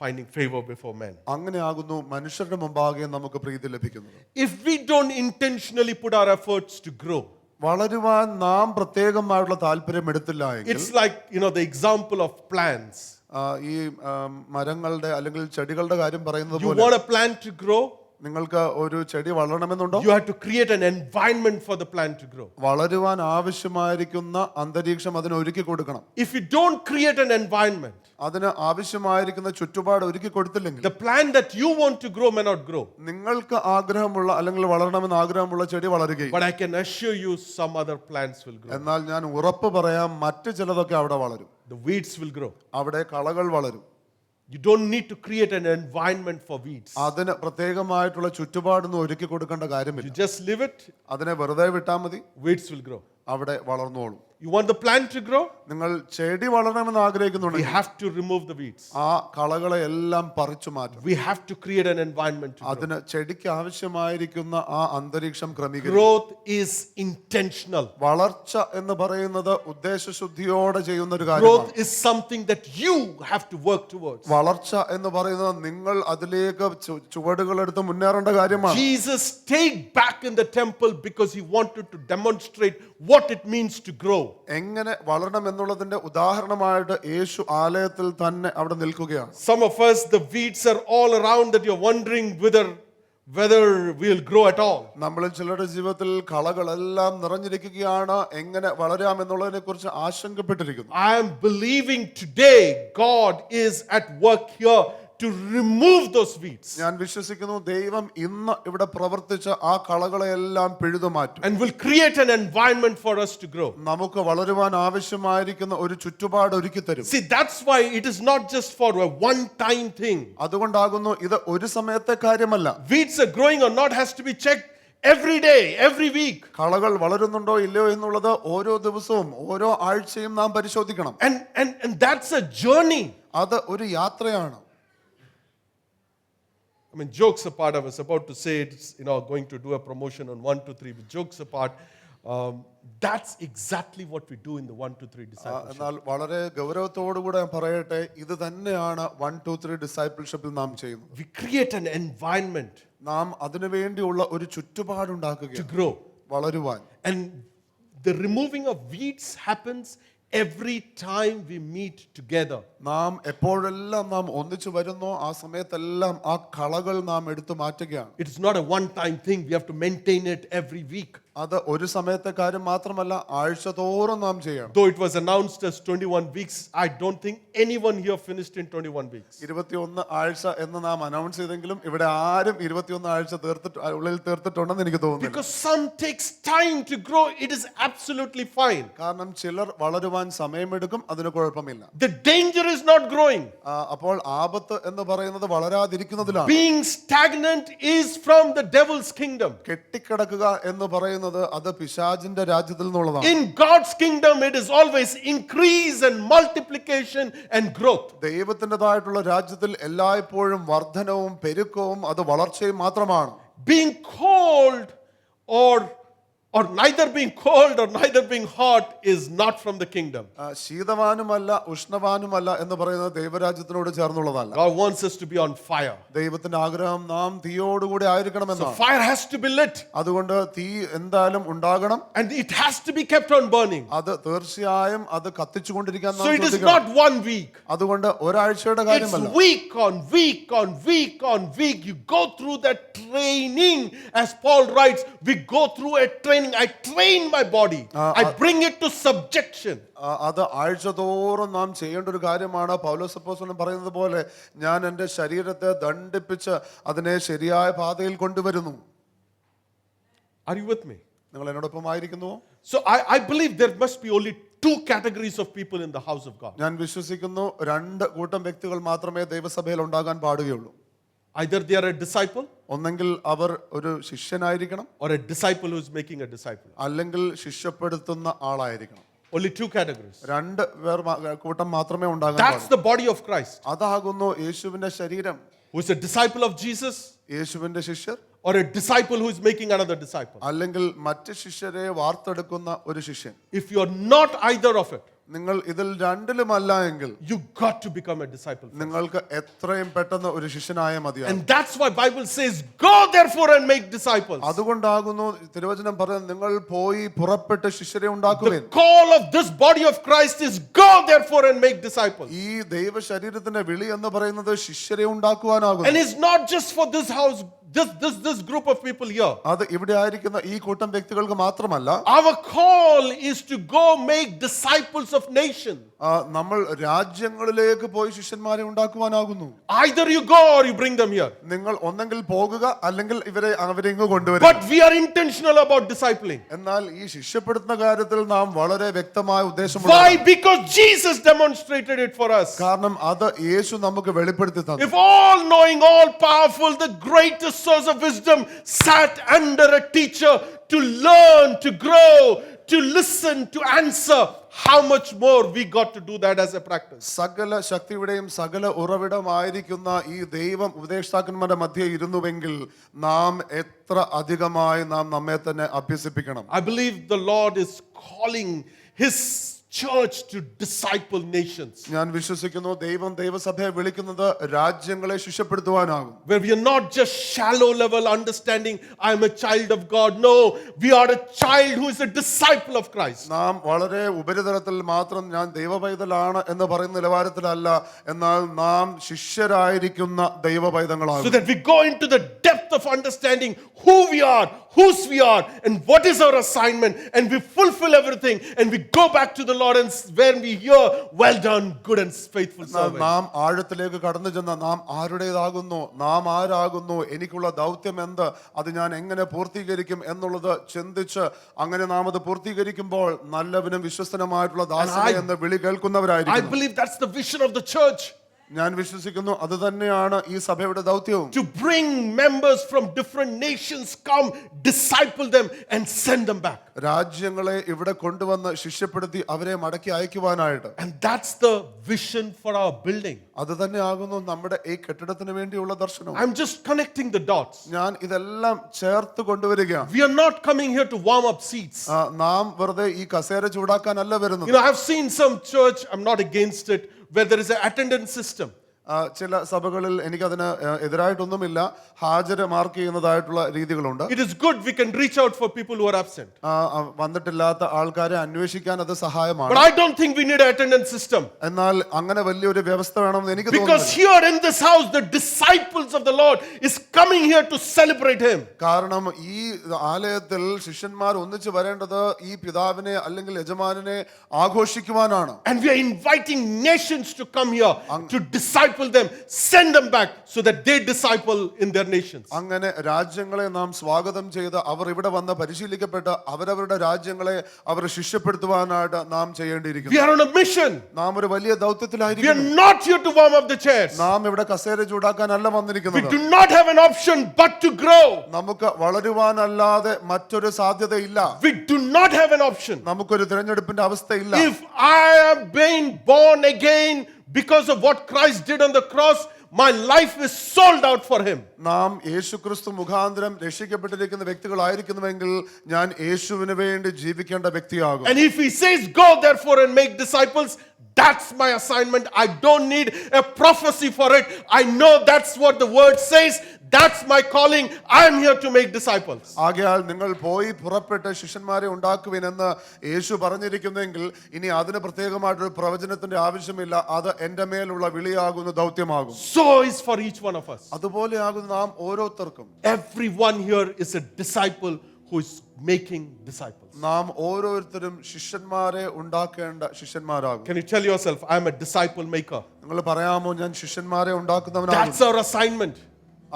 finding favor before men. അങ്ങനെയാകുന്നു മനുഷ്യരുടെ മുമ്പാകെ നമുക്ക് പ്രീതി ലഭിക്കുന്നത്. If we don't intentionally put our efforts to grow, വളരുവാൻ നാം പ്രത്യേകമായിട്ടുള്ള താല്പര്യം എടുത്തില്ല എങ്കിൽ, it's like, the example of plants. ഈ മരങ്ങളുടെ അല്ലെങ്കിൽ ചെടികളുടെ കാര്യം പറയുന്നത് You പോലെ, want a plant to grow? നിങ്ങൾക്ക് ഒരു ചെടി വളരണമെന്നുണ്ടോ? You have to create an environment for the plant to grow. വളരുവാൻ ആവശ്യമായിരിക്കുന്ന അന്തരീക്ഷം അതിന് ഒരുക്കി കൊടുക്കണം. If you don't create an environment, അതിന് ആവശ്യമായിരിക്കുന്ന ചുറ്റുപാട് ഒരുക്കി കൊടുത്തില്ലെങ്കിൽ the plant that you want to grow may not grow. നിങ്ങൾക്ക് ആഗ്രഹമുള്ള അല്ലെങ്കിൽ വളരണമെന്ന് ആഗ്രഹമുള്ള ചെടി വളരുകയും, But I can assure you some other plants will grow. എന്നാൽ ഞാൻ ഉറപ്പ് പറയാം മറ്റു ചിലതൊക്കെ അവിടെ വളരും. The weeds will grow. അവിടെ കളകൾ വളരും. You don't need to create an environment for weeds. അതിന് പ്രത്യേകമായിട്ടുള്ള ചുറ്റുപാടൊന്നും ഒരുക്കി കൊടുക്കേണ്ട You കാര്യമില്ല. just leave it, അതിനെ വെറുതെ വിട്ടാൽ മതി, weeds will grow. അവിടെ വളർന്നോളും. You want the plant to grow? നിങ്ങൾ ചെടി വളരണമെന്ന് We ആഗ്രഹിക്കുന്നുണ്ടെങ്കിൽ have to remove the weeds. ആ കളകളെ എല്ലാം പറിച്ചു മാറ്റും. We have to create an environment to grow. അതിന് ചെടിക്ക് ആവശ്യമായിരിക്കുന്ന ആ അന്തരീക്ഷം ക്രമീകരിക്കും. Growth is intentional. വളർച്ച എന്ന് പറയുന്നത് ഉദ്ദേശശുദ്ധിയോടെ ചെയ്യുന്ന ഒരു കാര്യമാണ്. Growth is something that you have to work towards. വളർച്ച എന്ന് പറയുന്നത് നിങ്ങൾ അതിലേക്ക് ചുവടുകൾ എടുത്ത് മുന്നേറേണ്ട കാര്യമാണ്. Jesus stayed back in the temple because he wanted to demonstrate what it means to grow. എങ്ങനെ വളരണം എന്നുള്ളതിന്റെ ഉദാഹരണമായിട്ട് യേശു ആലയത്തിൽ തന്നെ അവിടെ നിൽക്കുകയാണ്. Some of us, the weeds are all around that you're wondering whether we'll grow at all. നമ്മളിൽ ചിലരുടെ ജീവിതത്തിൽ കളകളെല്ലാം നിറഞ്ഞിരിക്കുകയാണ്, എങ്ങനെ വളരാം എന്നുള്ളതിനെ കുറിച്ച് ആശങ്കപ്പെട്ടിരിക്കുന്നു. I am believing today God is at work here to remove those weeds. ഞാൻ വിശ്വസിക്കുന്നു ദൈവം ഇന്ന് ഇവിടെ പ്രവർത്തിച്ച ആ കളകളെല്ലാം പിഴുതു മാറ്റും. And will create an environment for us to grow. നമുക്ക് വളരുവാൻ ആവശ്യമായിരിക്കുന്ന ഒരു ചുറ്റുപാട് ഒരുക്കി തരും. See, that's why it is not just for a one-time thing. അതുകൊണ്ടാകുന്നു ഇത് ഒരു സമയത്തെ കാര്യമല്ല. Weeds are growing or not has to be checked every day, every week. കളകൾ വളരുന്നുണ്ടോ ഇല്ലയോ എന്നുള്ളത് ഓരോ ദിവസവും ഓരോ ആഴ്ചയും നാം പരിശോധിക്കണം. And that's a journey. അത് ഒരു യാത്രയാണ്. I mean, jokes apart, I was about to say it's, going to do a promotion on 1, 2, 3. But jokes apart, that's exactly what we do in the 1, 2, 3 discipleship. എന്നാൽ വളരെ ഗൗരവത്തോടുകൂടെ ഞാൻ പറയട്ടെ, ഇത് തന്നെയാണ് 1, 2, 3 ഡിസൈപ്പിൾഷിപ്പിൽ നാം ചെയ്യുന്നത്. We create an environment നാം അതിനു വേണ്ടിയുള്ള ഒരു to ചുറ്റുപാടുണ്ടാക്കുകയാണ് grow. വളരുവാൻ. And the removing of weeds happens every time we meet together. നാം എപ്പോഴെല്ലാം നാം ഒന്നിച്ചു വരുന്നോ ആ സമയത്തെല്ലാം ആ കളകൾ നാം എടുത്തു മാറ്റുകയാണ്. It is not a one-time thing. We have to maintain it every week. അത് ഒരു സമയത്തെ കാര്യം മാത്രമല്ല, ആഴ്ച തോറും നാം ചെയ്യണം. Though it was announced as 21 weeks, I don't think anyone here finished in 21 weeks. 21 ആഴ്ച എന്ന് നാം അനൗൺസ് ചെയ്തെങ്കിലും ഇവിടെ ആരും 21 ആഴ്ച ഉള്ളിൽ തീർത്തിട്ടുണ്ടെന്ന് എനിക്ക് തോന്നുന്നു. Because some takes time to grow, it is absolutely fine. കാരണം ചിലർ വളരുവാൻ സമയമെടുക്കും, അതിന് കുഴപ്പമില്ല. The danger is not growing. അപ്പോൾ ആപത്ത് എന്ന് പറയുന്നത് വളരാതിരിക്കുന്നതിലാണ്. Being stagnant is from the devil's kingdom. കെട്ടിക്കിടക്കുക എന്ന് പറയുന്നത് അത് പിശാചിന്റെ രാജ്യത്തിൽ നിന്നുള്ളതാണ്. In God's kingdom, it is always increase and multiplication and growth. ദൈവത്തിൻ്റെതായിട്ടുള്ള രാജ്യത്തിൽ എല്ലായ്പ്പോഴും വർധനവും പെരുക്കവും അത് വളർച്ചയും മാത്രമാണ്. Being cold or neither being cold or neither being hot is not from the kingdom. ശീതവാനുമല്ല ഉഷ്ണവാനുമല്ല എന്ന് പറയുന്നത് ദൈവരാജ്യത്തിനോട് ചേർന്നുള്ളതല്ല. God wants us to be on fire. ദൈവത്തിന്റെ ആഗ്രഹം നാം തീയോടുകൂടി ആയിരിക്കണമെന്നാണ്. So fire has to be lit. അതുകൊണ്ട് തീ എന്തായാലും ഉണ്ടാകണം. And it has to be kept on burning. അത് തീർച്ചയായും അത് കത്തിച്ചുകൊണ്ടിരിക്കാൻ നാം So it is ശ്രദ്ധിക്കണം. not 1 week. അതുകൊണ്ട് ഒരാഴ്ചയുടെ It's കാര്യമല്ല. week on week on week on week. You go through that training. As Paul writes, we go through a training. I train my body. I bring it to subjection. അത് ആഴ്ചതോറും നാം ചെയ്യേണ്ട ഒരു കാര്യമാണ്. പൗലോസ് അപ്പോസ്തലൻ പറയുന്നത് പോലെ ഞാൻ എൻ്റെ ശരീരത്തെ ദണ്ഡിപ്പിച്ച് അതിനെ ശരിയായ പാതയിൽ കൊണ്ടുവരുന്നു. Are you with me? നിങ്ങൾ എന്നോടൊപ്പം ആയിരിക്കുന്നുവോ? So I believe there must be only 2 categories of people in the house of God. ഞാൻ വിശ്വസിക്കുന്നു 2 കൂട്ടം വ്യക്തികൾ മാത്രമേ ദൈവസഭയിൽ ഉണ്ടാകാൻ പാടുകയുള്ളൂ. Either they are a disciple ഒന്നെങ്കിൽ അവർ ഒരു ശിഷ്യനായിരിക്കണം, or a disciple who is making a disciple. അല്ലെങ്കിൽ ശിഷ്യപ്പെടുത്തുന്ന ആളായിരിക്കണം. Only 2 categories. 2 കൂട്ടം മാത്രമേ ഉണ്ടാകാൻ That's പാടുള്ളൂ. the body of Christ. അതാകുന്നു യേശുവിന്റെ ശരീരം. Who is a disciple of Jesus യേശുവിന്റെ ശിഷ്യർ, or a disciple who is making another disciple. അല്ലെങ്കിൽ മറ്റ് ശിഷ്യരെ വാർത്തെടുക്കുന്ന ഒരു ശിഷ്യൻ. If you are not either of it, നിങ്ങൾ ഇതിൽ രണ്ടിലുമല്ല എങ്കിൽ you got to become a disciple. നിങ്ങൾക്ക് എത്രയും പെട്ടെന്ന് ഒരു ശിഷ്യനായ മതിയാകും. And that's why Bible says, go therefore and make disciples. അതുകൊണ്ടാകുന്നു തിരുവചനം പറയുന്നത്, നിങ്ങൾ പോയി പുറപ്പെട്ട് ശിഷ്യരെ ഉണ്ടാക്കുവിൻ. The call of this body of Christ is go therefore and make disciples. ഈ ദൈവ ശരീരത്തിന്റെ വിളി എന്ന് പറയുന്നത് ശിഷ്യരെ ഉണ്ടാക്കുവാനാകുന്നു. And it's not just for this house, this group of people here. അത് ഇവിടെ ആയിരിക്കുന്ന ഈ കൂട്ടം വ്യക്തികൾക്ക് മാത്രമല്ല. Our call is to go make disciples of nations. നമ്മൾ രാജ്യങ്ങളിലേക്ക് പോയി ശിഷ്യന്മാരെ ഉണ്ടാക്കുവാനാകുന്നു. Either you go or you bring them here. നിങ്ങൾ ഒന്നെങ്കിൽ പോകുക അല്ലെങ്കിൽ അവരെ ഇങ്ങ് കൊണ്ടുവരിക. But we are intentional about discipling. എന്നാൽ ഈ ശിഷ്യപ്പെടുത്തുന്ന കാര്യത്തിൽ നാം വളരെ വ്യക്തമായ ഉദ്ദേശമുള്ള. Why? Because Jesus demonstrated it for us. കാരണം അത് യേശു നമുക്ക് വെളിപ്പെടുത്തി തന്നു. If all knowing, all powerful, the greatest source of wisdom sat under a teacher to learn, to grow, to listen, to answer, how much more we got to do that as a practice. സകല ശക്തിയുടെയും സകല ഉറവിടമായിരിക്കുന്ന ഈ ദൈവം ഉപദേഷ്ടാക്കന്മാരുടെ മധ്യേ ഇരുന്നുവെങ്കിൽ നാം എത്ര അധികമായി നാം നമ്മെ തന്നെ അഭ്യസിപ്പിക്കണം. I believe the Lord is calling His church to disciple nations. ഞാൻ വിശ്വസിക്കുന്നു ദൈവം ദൈവസഭയെ വിളിക്കുന്നത് രാജ്യങ്ങളെ ശിഷ്യപ്പെടുത്തുവാനാകും. Where we are not just shallow level understanding, I am a child of God. No, we are a child who is a disciple of Christ. നാം വളരെ ഉപരിതലത്തിൽ മാത്രം ഞാൻ ദൈവപൈതലാണ് എന്ന് പറയുന്ന നിലവാരത്തിലല്ല, എന്നാൽ നാം ശിഷ്യരായിരിക്കുന്ന ദൈവപൈതങ്ങളാകും. So that we go into the depth of understanding who we are, whose we are, and what is our assignment, and we fulfill everything, and we go back to the Lord, and when we hear, well done, good and faithful servant. നാം ആഴത്തിലേക്ക് കടന്നു ചെന്ന നാം ആരുടേതാകുന്നു, നാം ആരാകുന്നു, എനിക്കുള്ള ദൗത്യം എന്ത്, അത് ഞാൻ എങ്ങനെ പൂർത്തീകരിക്കും എന്നുള്ളത് ചിന്തിച്ച് അങ്ങനെ നാം അത് പൂർത്തീകരിക്കുമ്പോൾ നല്ലവനും വിശ്വസ്തനുമായിട്ടുള്ള ദാസനെ എന്ന് വിളി I കേൾക്കുന്നവരായിരിക്കും. believe that's the vision of the church. ഞാൻ വിശ്വസിക്കുന്നു അത് തന്നെയാണ് ഈ സഭയുടെ ദൗത്യവും. To bring members from different nations, come, disciple them, and send them back. രാജ്യങ്ങളെ ഇവിടെ കൊണ്ടുവന്ന് ശിഷ്യപ്പെടുത്തി അവരെ മടക്കി അയക്കുവാനായിട്ട്. And that's the vision for our building. അത് തന്നെയാകുന്നു നമ്മുടെ ഈ കെട്ടിടത്തിന് വേണ്ടിയുള്ള ദർശനം. I'm just connecting the dots. ഞാൻ ഇതെല്ലാം ചേർത്ത് കൊണ്ടുവരികയാണ്. We are not coming here to warm up seats. നാം വെറുതെ ഈ കസേര ചൂടാക്കാനല്ല വരുന്നത്. You know, I've seen some church, I'm not against it, where there is an attendance system. ചില സഭകളിൽ എനിക്കതിന് എതിരായിട്ടൊന്നുമില്ല, ഹാജര് മാർക്ക് ചെയ്യുന്നതായിട്ടുള്ള രീതികളുണ്ട്. It is good, we can reach out for people who are absent. വന്നിട്ടില്ലാത്ത ആൾക്കാരെ അന്വേഷിക്കാൻ അത് സഹായമാണ്. But I don't think we need an attendance system. എന്നാൽ അങ്ങനെ വലിയൊരു വ്യവസ്ഥ വേണമെന്ന് എനിക്ക് Because തോന്നുന്നു. here in this house, the disciples of the Lord is coming here to celebrate Him. കാരണം ഈ ആലയത്തിൽ ശിഷ്യന്മാർ ഒന്നിച്ച് വരേണ്ടത് ഈ പിതാവിനെ അല്ലെങ്കിൽ യജമാനനെ ആഘോഷിക്കുവാനാണ്. And we are inviting nations to come here to disciple them, send them back so that they disciple in their nations. അങ്ങനെ രാജ്യങ്ങളെ നാം സ്വാഗതം ചെയ്ത് അവർ ഇവിടെ വന്ന് പരിശീലിക്കപ്പെട്ട് അവരവരുടെ രാജ്യങ്ങളെ അവർ ശിഷ്യപ്പെടുത്തുവാനായിട്ട് നാം ചെയ്യേണ്ടിയിരിക്കുന്നു. We are on a mission. നാം ഒരു വലിയ We are ദൗത്യത്തിലായിരിക്കുന്നു. not here to warm up the chairs. നാം ഇവിടെ കസേര ചൂടാക്കാനല്ല We വന്നിരിക്കുന്നത്. do not have an option but to grow. നമുക്ക് വളരുവാനല്ലാതെ മറ്റൊരു സാധ്യതയില്ല. We do not have an option. നമുക്കൊരു തിരഞ്ഞെടുപ്പിന്റെ അവസ്ഥയില്ല. If I am being born again because of what Christ did on the cross, my life is sold out for Him. നാം യേശുക്രിസ്തു മുഖാന്തരം രക്ഷിക്കപ്പെട്ടിരിക്കുന്ന വ്യക്തികളായിരിക്കുന്നുവെങ്കിൽ ഞാൻ യേശുവിന് വേണ്ടി ജീവിക്കേണ്ട വ്യക്തിയാകും. And if He says, go therefore and make disciples, that's my assignment. I don't need a prophecy for it. I know that's what the word says. That's my calling. I'm here to make disciples. ആകയാൽ നിങ്ങൾ പോയി പുറപ്പെട്ട് ശിഷ്യന്മാരെ ഉണ്ടാക്കുവിനെന്ന് യേശു പറഞ്ഞിരിക്കുന്നെങ്കിൽ ഇനി അതിന് പ്രത്യേകമായിട്ടൊരു പ്രവചനത്തിന്റെ ആവശ്യമില്ല. അത് എന്റെ മേലുള്ള വിളിയാകുന്ന ദൗത്യമാകും. So is for each one of us. അതുപോലെയാകുന്നു നാം ഓരോരുത്തർക്കും. Everyone here is a disciple who is making disciples. നാം ഓരോരുത്തരും ശിഷ്യന്മാരെ ഉണ്ടാക്കേണ്ട ശിഷ്യന്മാരാകും. Can you tell yourself, I'm a disciple maker? നിങ്ങൾ പറയാമോ ഞാൻ ശിഷ്യന്മാരെ ഉണ്ടാക്കുന്നവനാകും? That's our assignment.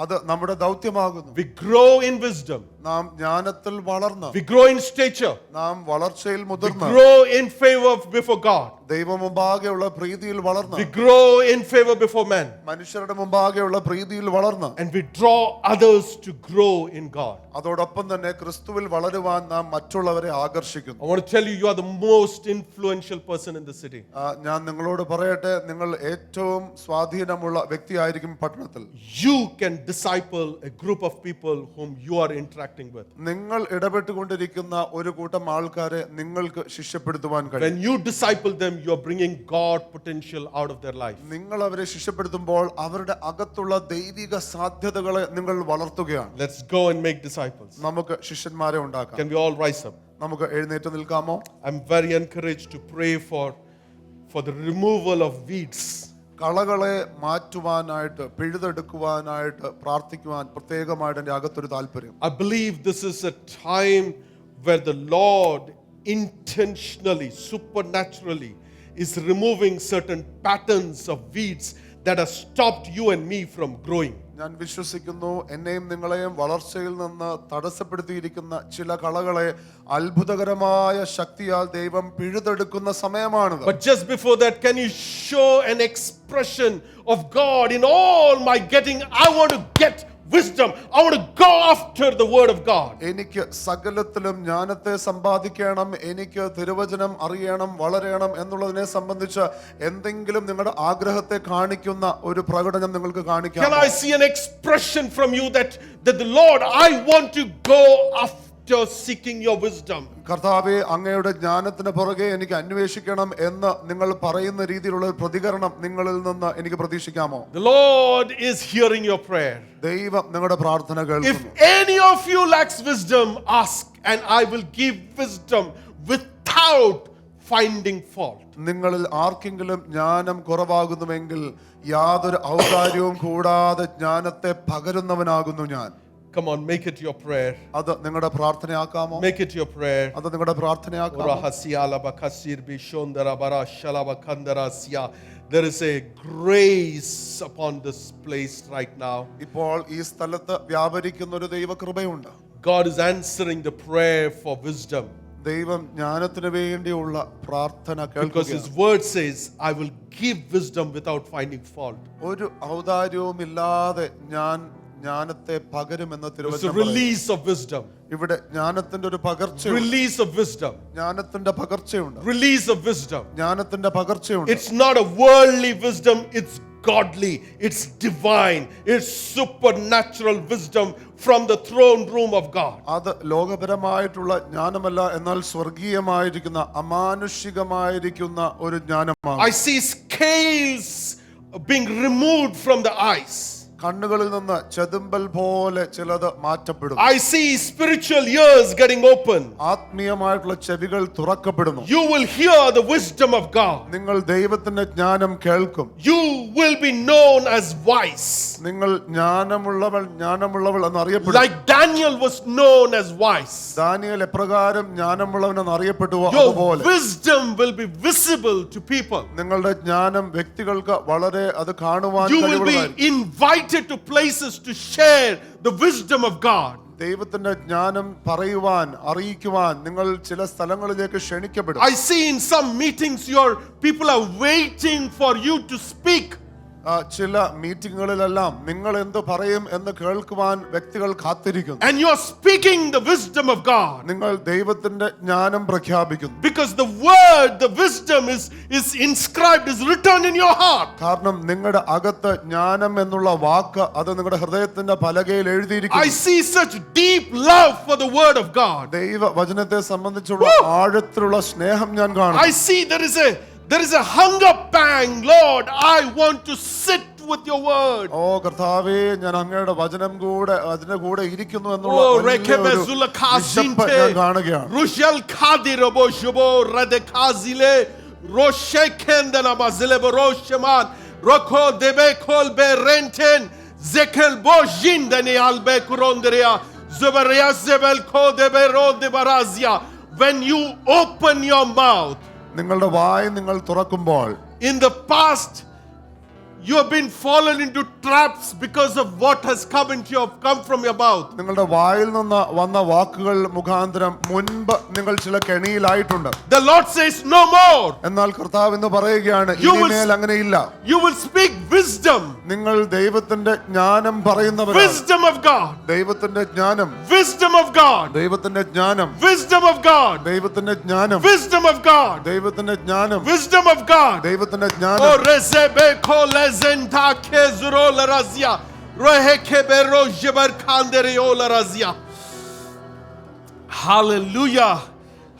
അത് നമ്മുടെ ദൗത്യമാകുന്നു. We grow in wisdom. നാം ജ്ഞാനത്തിൽ വളർന്ന്, We grow in stature. നാം വളർച്ചയിൽ We മുതിർന്ന്, grow in favor before God. ദൈവമുമ്പാകെയുള്ള പ്രീതിയിൽ വളർന്ന്, We grow in favor before men. മനുഷ്യരുടെ മുമ്പാകെയുള്ള പ്രീതിയിൽ വളർന്ന്, And we draw others to grow in God. അതോടൊപ്പം തന്നെ ക്രിസ്തുവിൽ വളരുവാൻ നാം മറ്റുള്ളവരെ ആകർഷിക്കുന്നു. I want to tell you, you are the most influential person in the city. ഞാൻ നിങ്ങളോട് പറയട്ടെ, നിങ്ങൾ ഏറ്റവും സ്വാധീനമുള്ള വ്യക്തിയായിരിക്കും പട്ടണത്തിൽ. You can disciple a group of people whom you are interacting with. നിങ്ങൾ ഇടപെട്ടുകൊണ്ടിരിക്കുന്ന ഒരു കൂട്ടം ആൾക്കാരെ നിങ്ങൾക്ക് ശിഷ്യപ്പെടുത്തുവാൻ കഴിയും. When you disciple them, you are bringing God potential out of their life. നിങ്ങൾ അവരെ ശിഷ്യപ്പെടുത്തുമ്പോൾ അവരുടെ അകത്തുള്ള ദൈവിക സാധ്യതകളെ നിങ്ങൾ വളർത്തുകയാണ്. Let's go and make disciples. നമുക്ക് ശിഷ്യന്മാരെ ഉണ്ടാക്കാം. Can we all rise up? നമുക്ക് എഴുന്നേറ്റ് നിൽക്കാമോ? I'm very encouraged to pray for the removal of weeds. കളകളെ മാറ്റുവാനായിട്ട് പിഴുതെടുക്കുവാനായിട്ട് പ്രാർത്ഥിക്കുവാൻ പ്രത്യേകമായിട്ട് എൻ്റെ അകത്തൊരു താല്പര്യം. I believe this is a time where the Lord intentionally, supernaturally is removing certain patterns of weeds that have stopped you and me from growing. ഞാൻ വിശ്വസിക്കുന്നു എന്നെയും നിങ്ങളെയും വളർച്ചയിൽ നിന്ന് തടസ്സപ്പെടുത്തിയിരിക്കുന്ന ചില കളകളെ അത്ഭുതകരമായ ശക്തിയാൽ ദൈവം പിഴുതെടുക്കുന്ന സമയമാണിത്. But just before that, can you show an expression of God in all my getting? I want to get wisdom. I want to go after the word of God. എനിക്ക് സകലത്തിലും ജ്ഞാനത്തെ സമ്പാദിക്കണം, എനിക്ക് തിരുവചനം അറിയണം, വളരണം എന്നുള്ളതിനെ സംബന്ധിച്ച് എന്തെങ്കിലും നിങ്ങളുടെ ആഗ്രഹത്തെ കാണിക്കുന്ന ഒരു പ്രകടനം നിങ്ങൾക്ക് Can കാണിക്കാം. I see an expression from you that the Lord, I want to go after seeking your wisdom? കർത്താവെ, അങ്ങയുടെ ജ്ഞാനത്തിന് പുറകെ എനിക്ക് അന്വേഷിക്കണം എന്ന് നിങ്ങൾ പറയുന്ന രീതിയിലുള്ള ഒരു പ്രതികരണം നിങ്ങളിൽ നിന്ന് എനിക്ക് പ്രതീക്ഷിക്കാമോ? The Lord is hearing your prayer. ദൈവം നിങ്ങളുടെ പ്രാർത്ഥന If കേൾക്കുന്നു. any of you lacks wisdom, ask and I will give wisdom without finding fault. നിങ്ങളിൽ ആർക്കെങ്കിലും ജ്ഞാനം കുറവാകുന്നുവെങ്കിൽ യാതൊരു ഔദാര്യവും കൂടാതെ ജ്ഞാനത്തെ പകരുന്നവനാകുന്നു ഞാൻ. Come on, make it your prayer. അത് നിങ്ങളുടെ പ്രാർത്ഥനയാക്കാമോ? Make it your prayer. അത് നിങ്ങളുടെ പ്രാർത്ഥനയാക്കാമോ? There is a grace upon this place right now. ഇപ്പോൾ ഈ സ്ഥലത്ത് വ്യാപരിക്കുന്ന ഒരു ദൈവകൃപയുണ്ട്. God is answering the prayer for wisdom. ദൈവം ജ്ഞാനത്തിന് വേണ്ടിയുള്ള പ്രാർത്ഥന Because His കേൾക്കുകയാണ്. word says, I will give wisdom without finding fault. ഒരു ഔദാര്യവുമില്ലാതെ ഞാൻ ജ്ഞാനത്തെ പകരുമെന്ന് It's a തിരുവചനം പറയുന്നു. release of wisdom. ഇവിടെ ജ്ഞാനത്തിന്റെ ഒരു പകർച്ചയുണ്ട്. Release of wisdom. ജ്ഞാനത്തിന്റെ പകർച്ചയുണ്ട്. Release of wisdom. ജ്ഞാനത്തിന്റെ പകർച്ചയുണ്ട്. It's not a worldly wisdom, it's godly, it's divine, it's supernatural wisdom from the throne room of God. അത് ലോകപരമായിട്ടുള്ള ജ്ഞാനമല്ല, എന്നാൽ സ്വർഗീയമായിരിക്കുന്ന അമാനുഷികമായിരിക്കുന്ന ഒരു ജ്ഞാനമാണ്. I see scales being removed from the eyes. കണ്ണുകളിൽ നിന്ന് ചെതുമ്പൽ പോലെ ചിലത് മാറ്റപ്പെടും. I see spiritual ears getting open. ആത്മീയമായിട്ടുള്ള ചെവികൾ തുറക്കപ്പെടുന്നു. You will hear the wisdom of God. നിങ്ങൾ ദൈവത്തിന്റെ ജ്ഞാനം കേൾക്കും. You will be known as wise. നിങ്ങൾ ജ്ഞാനമുള്ളവൾ എന്നറിയപ്പെടും. Like Daniel was known as wise. Daniel എപ്രകാരം ജ്ഞാനമുള്ളവൻ എന്നറിയപ്പെട്ടുവോ Your അതുപോലെ wisdom will be visible to people. നിങ്ങളുടെ ജ്ഞാനം വ്യക്തികൾക്ക് വളരെ അത് കാണുവാൻ You will be കഴിവുള്ളതായിരിക്കും. invited to places to share the wisdom of God. ദൈവത്തിന്റെ ജ്ഞാനം പറയുവാൻ, അറിയിക്കുവാൻ നിങ്ങൾ ചില സ്ഥലങ്ങളിലേക്ക് ക്ഷണിക്കപ്പെടും. I see in some meetings people are waiting for you to speak. ചില മീറ്റിങ്ങുകളിലെല്ലാം നിങ്ങൾ എന്ത് പറയും എന്ന് കേൾക്കുവാൻ വ്യക്തികൾ കാത്തിരിക്കുന്നു. And you are speaking the wisdom of God. നിങ്ങൾ ദൈവത്തിന്റെ ജ്ഞാനം പ്രഖ്യാപിക്കുന്നു. Because the word, the wisdom is inscribed, is written in your heart. കാരണം നിങ്ങളുടെ അകത്ത് ജ്ഞാനം എന്നുള്ള വാക്ക് അത് നിങ്ങളുടെ ഹൃദയത്തിന്റെ പലകയിൽ I എഴുതിയിരിക്കുന്നു. see such deep love for the word of God. ദൈവ വചനത്തെ സംബന്ധിച്ചുള്ള ആഴത്തിലുള്ള സ്നേഹം ഞാൻ കാണുന്നു. I see there is a hunger pang. Lord, I want to sit with your word. ഓ കർത്താവേ, ഞാൻ അങ്ങയുടെ വചനം കൂടെ അതിന്റെ കൂടെ ഇരിക്കുന്നു എന്നുള്ള Oh, വലിയൊരു rekebezula വിശപ്പ് kazinte. ഞാൻ കാണുകയാണ്. Rushel kadirobo shubo radekazile roshekendana bazile borosheman roko debe kolbe renten zekel bojindani albe kurondria zuberia zebel kodebe rode barazia. When you open your mouth, നിങ്ങളുടെ വായ് നിങ്ങൾ തുറക്കുമ്പോൾ in the past you have been fallen into traps because of what has come from your mouth. നിങ്ങളുടെ വായിൽ നിന്ന് വന്ന വാക്കുകൾ മുഖാന്തരം മുൻപ് നിങ്ങൾ ചില കെണിയിലായിട്ടുണ്ട്. The Lord says no more. എന്നാൽ കർത്താവ് എന്ന് പറയുകയാണ്, ഇനിമേൽ അങ്ങനെയില്ല. You will speak wisdom. നിങ്ങൾ ദൈവത്തിന്റെ ജ്ഞാനം പറയുന്നവരാണ്. Wisdom of God. ദൈവത്തിന്റെ ജ്ഞാനം, Wisdom of God. ദൈവത്തിന്റെ ജ്ഞാനം, Wisdom of God. ദൈവത്തിന്റെ ജ്ഞാനം, Wisdom of God. ദൈവത്തിന്റെ ജ്ഞാനം, Wisdom of God. ദൈവത്തിന്റെ Oh, ജ്ഞാനം. rezebe kolezenta kezuro la razia. Roheke bero jeber kandere la razia. Hallelujah.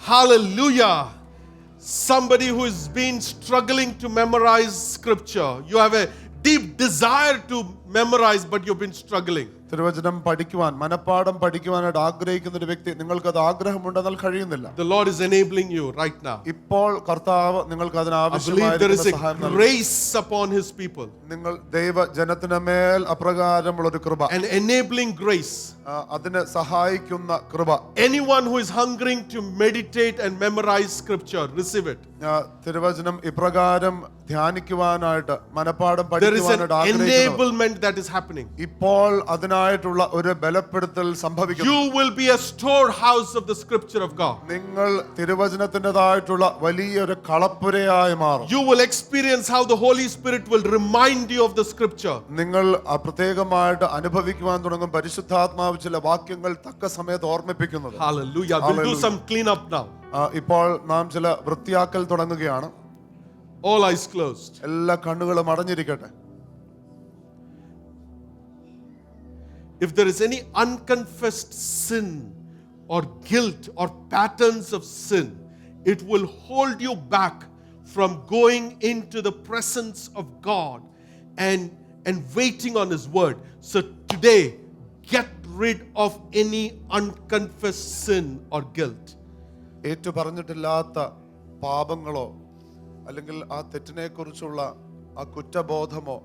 Hallelujah. Somebody who has been struggling to memorize scripture. You have a deep desire to memorize, but you've been struggling. തിരുവചനം പഠിക്കുവാൻ, മനപ്പാഠം പഠിക്കുവാനായിട്ട് ആഗ്രഹിക്കുന്ന ഒരു വ്യക്തി, നിങ്ങൾക്കത് ആഗ്രഹമുണ്ടെന്നാൽ കഴിയുന്നില്ല. The Lord is enabling you right now. ഇപ്പോൾ കർത്താവ് നിങ്ങൾക്ക് I believe there is അതിനാവശ്യമായിരിക്കുന്ന a സഹായം നൽകും. grace upon His people. നിങ്ങൾ ദൈവ ജനത്തിന് മേൽ അപ്രകാരമുള്ള ഒരു കൃപ, An enabling grace. അതിനെ സഹായിക്കുന്ന കൃപ. Anyone who is hungering to meditate and memorize scripture, receive it. തിരുവചനം ഇപ്രകാരം ധ്യാനിക്കുവാനായിട്ട് മനപ്പാഠം There is an പഠിക്കുവാനായിട്ട് ആഗ്രഹിക്കുന്നു. enablement that is happening. ഇപ്പോൾ അതിനായിട്ടുള്ള ഒരു ബലപ്പെടുത്തൽ സംഭവിക്കുന്നു. You will be a storehouse of the scripture of God. നിങ്ങൾ തിരുവചനത്തിൻ്റെതായിട്ടുള്ള വലിയൊരു കളപ്പുരയായി മാറും. You will experience how the Holy Spirit will remind you of the scripture. നിങ്ങൾ പ്രത്യേകമായിട്ട് അനുഭവിക്കുവാൻ തുടങ്ങും പരിശുദ്ധാത്മാവ് ചില വാക്യങ്ങൾ തക്ക സമയത്ത് ഓർമ്മിപ്പിക്കുന്നത്. Hallelujah. We'll do some cleanup now. ഇപ്പോൾ നാം ചില വൃത്തിയാക്കൽ തുടങ്ങുകയാണ്. All eyes closed. എല്ലാ കണ്ണുകളും അടഞ്ഞിരിക്കട്ടെ. If there is any unconfessed sin or guilt or patterns of sin, it will hold you back from going into the presence of God and waiting on His word. So today, get rid of any unconfessed sin or guilt. ഏറ്റു പറഞ്ഞിട്ടില്ലാത്ത പാപങ്ങളോ അല്ലെങ്കിൽ ആ തെറ്റിനെ കുറിച്ചുള്ള ആ കുറ്റബോധമോ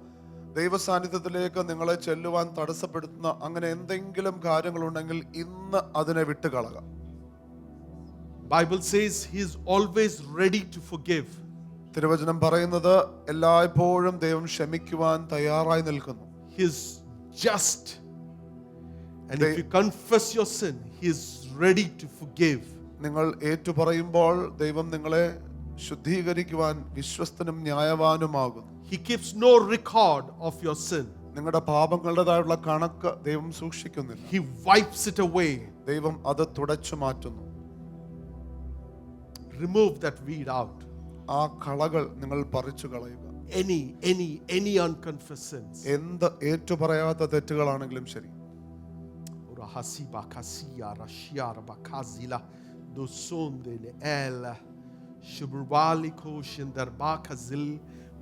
ദൈവസാന്നിധ്യത്തിലേക്ക് നിങ്ങളെ ചെല്ലുവാൻ തടസ്സപ്പെടുത്തുന്ന അങ്ങനെ എന്തെങ്കിലും കാര്യങ്ങളുണ്ടെങ്കിൽ ഇന്ന് അതിനെ വിട്ടുകളക. Bible says He is always ready to forgive. തിരുവചനം പറയുന്നത് എല്ലായ്പ്പോഴും ദൈവം ക്ഷമിക്കുവാൻ തയ്യാറായി നിൽക്കുന്നു. He is just. And if you confess your sin, He is ready to forgive. നിങ്ങൾ ഏറ്റു പറയുമ്പോൾ ദൈവം നിങ്ങളെ ശുദ്ധീകരിക്കുവാൻ വിശ്വസ്തനും ന്യായവാനുമാകുന്നു. He keeps no record of your sin. നിങ്ങളുടെ പാപങ്ങളുടേതായുള്ള കണക്ക് ദൈവം സൂക്ഷിക്കുന്നില്ല. He wipes it away. ദൈവം അത് തുടച്ചു മാറ്റുന്നു. Remove that weed out. ആ കളകൾ നിങ്ങൾ പറിച്ചു കളയുക. Any unconfessed sins. എന്ത് ഏറ്റുപറയാത്ത തെറ്റുകളാണെങ്കിലും ശരി. Urahasiba kasiya rashiara bakazila dosondele el shubwali koshin darbakazil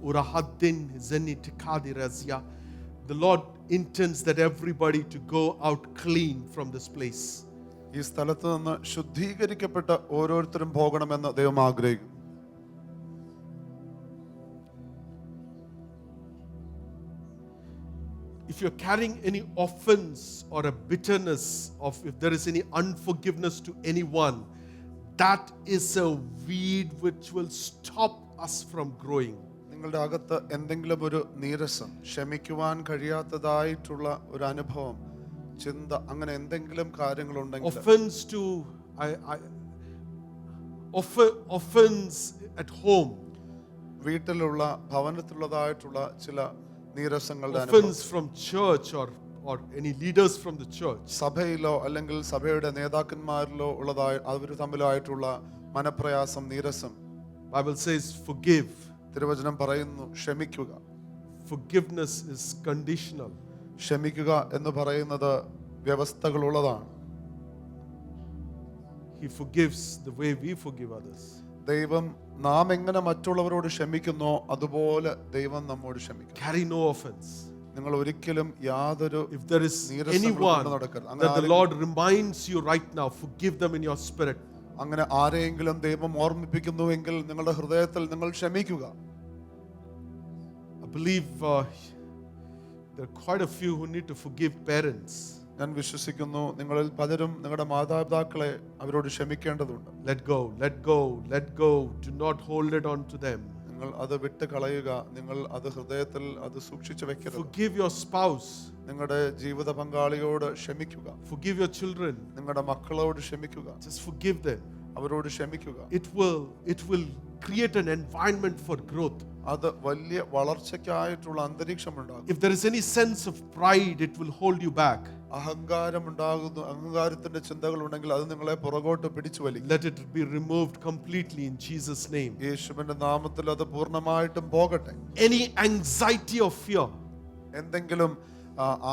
urahaddin zenit kadirazia. The Lord intends that everybody to go out clean from this place. ഈ സ്ഥലത്ത് നിന്ന് ശുദ്ധീകരിക്കപ്പെട്ട ഓരോരുത്തരും പോകണമെന്ന് ദൈവം ആഗ്രഹിക്കുന്നു. If you're carrying any offense or a bitterness, if there is any unforgiveness to anyone, that is a weed which will stop us from growing. നിങ്ങളുടെ അകത്ത് എന്തെങ്കിലും ഒരു നീരസം, ക്ഷമിക്കുവാൻ കഴിയാത്തതായിട്ടുള്ള ഒരു അനുഭവം, ചിന്ത, അങ്ങനെ എന്തെങ്കിലും കാര്യങ്ങളുണ്ടെങ്കിൽ Offense to offense at home. വീട്ടിലുള്ള ഭവനത്തിലുള്ളതായിട്ടുള്ള ചില നീരസങ്ങളുടെ Offense from church or any leaders from the church. സഭയിലോ അല്ലെങ്കിൽ സഭയുടെ നേതാക്കന്മാരിലോ ഉള്ളതായി അവർ തമ്മിലായിട്ടുള്ള മനപ്രയാസം, നീരസം. Bible says forgive. തിരുവചനം പറയുന്നു ക്ഷമിക്കുക. Forgiveness is conditional. ക്ഷമിക്കുക എന്ന് പറയുന്നത് വ്യവസ്ഥകളുള്ളതാണ്. He forgives the way we forgive others. ദൈവം നാം എങ്ങനെ മറ്റുള്ളവരോട് ക്ഷമിക്കുന്നോ അതുപോലെ ദൈവം നമ്മോട് ക്ഷമിക്കും. Carry no offense. നിങ്ങൾ ഒരിക്കലും യാതൊരു If there is anyone that the Lord reminds you right now, forgive them in your spirit. അങ്ങനെ ആരെയെങ്കിലും ദൈവം ഓർമ്മിപ്പിക്കുന്നുവെങ്കിൽ നിങ്ങളുടെ ഹൃദയത്തിൽ നിങ്ങൾ ക്ഷമിക്കുക. I believe there are quite a few who need to forgive parents. ഞാൻ വിശ്വസിക്കുന്നു നിങ്ങളിൽ പലരും നിങ്ങളുടെ മാതാപിതാക്കളെ അവരോട് ക്ഷമിക്കേണ്ടതുണ്ട്. Let go, let go, let go. Do not hold it on to them. നിങ്ങൾ അത് വിട്ട് കളയുക. നിങ്ങൾ അത് ഹൃദയത്തിൽ അത് സൂക്ഷിച്ചു വെക്കരുത്. Forgive your spouse. നിങ്ങളുടെ ജീവിത പങ്കാളിയോട് ക്ഷമിക്കുക. Forgive your children. നിങ്ങളുടെ മക്കളോട് ക്ഷമിക്കുക. Just forgive them. അവരോട് ക്ഷമിക്കുക. It will create an environment for growth. അത് വലിയ വളർച്ചയ്ക്കായിട്ടുള്ള അന്തരീക്ഷം ഉണ്ടാകും. If there is any sense of pride, it will hold you back. അഹങ്കാരം ഉണ്ടാകുന്നു, അഹങ്കാരത്തിന്റെ ചിന്തകൾ ഉണ്ടെങ്കിൽ അത് നിങ്ങളെ പുറകോട്ട് പിടിച്ചു വലിക്കും. Let it be removed completely in Jesus' name. യേശുവിന്റെ നാമത്തിൽ അത് പൂർണ്ണമായിട്ടും പോകട്ടെ. Any anxiety or fear. എന്തെങ്കിലും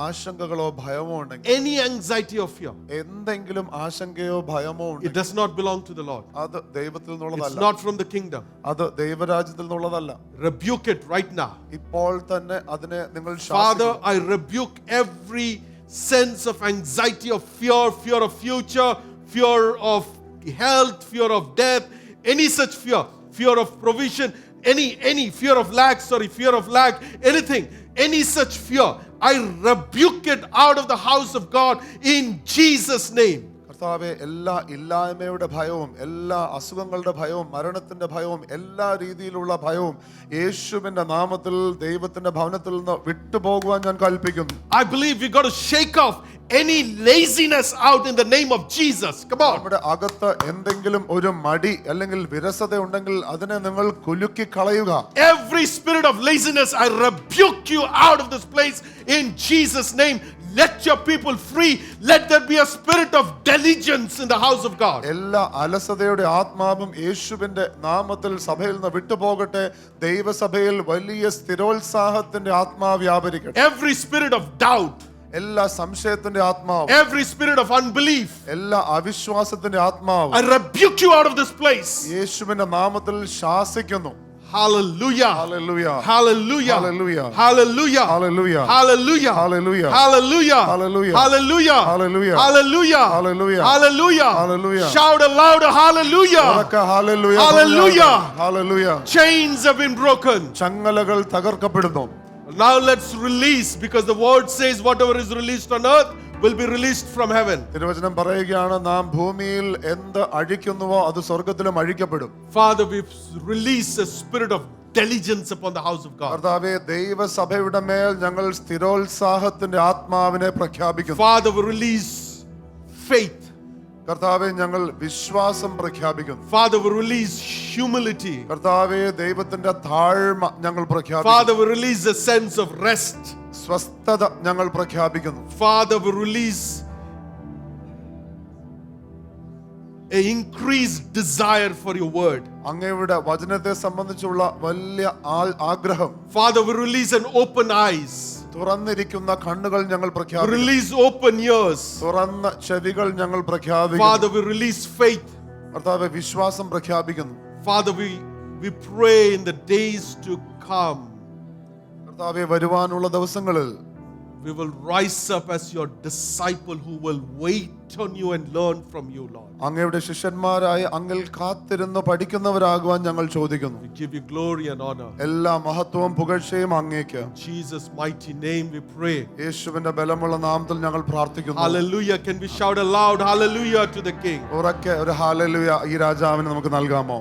ആശങ്കകളോ ഭയമോ ഉണ്ടെങ്കിൽ, any anxiety or fear, എന്തെങ്കിലും ആശങ്കയോ ഭയമോ it ഉണ്ടെങ്കിൽ does not belong to the Lord. അത് ദൈവത്തിൽ It's നിന്നുള്ളതല്ല. not from the kingdom. അത് ദൈവരാജ്യത്തിൽ നിന്നുള്ളതല്ല. Rebuke it right now. ഇപ്പോൾ തന്നെ അതിനെ നിങ്ങൾ Father, ശാസിക്കുക. I rebuke every sense of anxiety or fear of future, fear of health, fear of death, any such fear of provision, any fear of lack, anything, any such fear. I rebuke it out of the house of God in Jesus' name. കർത്താവെ എല്ലാ ഇല്ലായ്മയുടെ ഭയവും എല്ലാ അസുഖങ്ങളുടെ ഭയവും മരണത്തിന്റെ ഭയവും എല്ലാ രീതിയിലുള്ള ഭയവും യേശുവിന്റെ നാമത്തിൽ ദൈവത്തിന്റെ ഭവനത്തിൽ നിന്ന് വിട്ടുപോകുവാൻ ഞാൻ കൽപ്പിക്കുന്നു. I believe we got to shake off any laziness out in the name of Jesus. Come on. നമ്മുടെ അകത്ത് എന്തെങ്കിലും ഒരു മടി അല്ലെങ്കിൽ വിരസത ഉണ്ടെങ്കിൽ അതിനെ നിങ്ങൾ കുലുക്കി കളയുക. Every spirit of laziness, I rebuke you out of this place in Jesus' name. Let your people free. Let there be a spirit of diligence in the house of God. എല്ലാ അലസതയുടെ ആത്മാവും യേശുവിന്റെ നാമത്തിൽ സഭയിൽ നിന്ന് വിട്ടുപോകട്ടെ. ദൈവസഭയിൽ വലിയ സ്ഥിരോത്സാഹത്തിന്റെ ആത്മാവ് വ്യാപരിക്കട്ടെ. Every spirit of doubt, എല്ലാ സംശയത്തിന്റെ ആത്മാവ്, every spirit of unbelief, എല്ലാ അവിശ്വാസത്തിന്റെ ആത്മാവ് I rebuke you out of this place. യേശുവിന്റെ നാമത്തിൽ ശാസിക്കുന്നു. Hallelujah. Hallelujah. Hallelujah. Hallelujah. Hallelujah. Hallelujah. Hallelujah. Hallelujah. Hallelujah. Hallelujah. Hallelujah. Hallelujah. Hallelujah. Hallelujah. Hallelujah. Hallelujah. Shout aloud, hallelujah. ഉറക്കെ hallelujah. Hallelujah. Hallelujah. Chains have been broken. ചങ്ങലകൾ തകർക്കപ്പെടുന്നു. Now let's release, because the word says whatever is released on earth will be released from heaven. തിരുവചനം പറയുകയാണ് നാം ഭൂമിയിൽ എന്ത് അഴിക്കുന്നുവോ അത് സ്വർഗ്ഗത്തിലും അഴിക്കപ്പെടും. Father, we release a spirit of diligence upon the house of God. കർത്താവേ ദൈവസഭയുടെ മേൽ ഞങ്ങൾ സ്ഥിരോത്സാഹത്തിന്റെ ആത്മാവിനെ പ്രഖ്യാപിക്കുന്നു. Father, we release faith. കർത്താവേ ഞങ്ങൾ വിശ്വാസം പ്രഖ്യാപിക്കുന്നു. Father, we release humility. കർത്താവേ ദൈവത്തിന്റെ താഴ്മ ഞങ്ങൾ പ്രഖ്യാപിക്കുന്നു. Father, we release a sense of rest. സ്വസ്ഥത ഞങ്ങൾ പ്രഖ്യാപിക്കുന്നു. Father, we release an increased desire for your word. അങ്ങയുടെ വചനത്തെ സംബന്ധിച്ചുള്ള വലിയ ആഗ്രഹം. Father, we release an open eyes. തുറന്നിരിക്കുന്ന കണ്ണുകൾ ഞങ്ങൾ പ്രഖ്യാപിക്കുന്നു. Release open ears. തുറന്ന ചെവികൾ ഞങ്ങൾ പ്രഖ്യാപിക്കുന്നു. Father, we release faith. കർത്താവേ വിശ്വാസം പ്രഖ്യാപിക്കുന്നു. Father, we pray in the days to come. കർത്താവേ വരുവാനുള്ള ദിവസങ്ങളിൽ we will rise up as your disciple who will wait on you and learn from you, Lord. അങ്ങയുടെ ശിഷ്യന്മാരായി അങ്ങിൽ കാത്തിരുന്ന് പഠിക്കുന്നവരാകുവാൻ ഞങ്ങൾ ചോദിക്കുന്നു. We give you glory and honor. എല്ലാ മഹത്വവും പുകഴ്ചയും അങ്ങേക്ക്. In Jesus' mighty name we pray. യേശുവിന്റെ ബലമുള്ള നാമത്തിൽ ഞങ്ങൾ പ്രാർത്ഥിക്കുന്നു. Hallelujah. Can we shout aloud hallelujah to the King? ഉറക്കെ ഒരു ഹല്ലേലൂയ ഈ രാജാവിന് നമുക്ക് നൽകാമോ?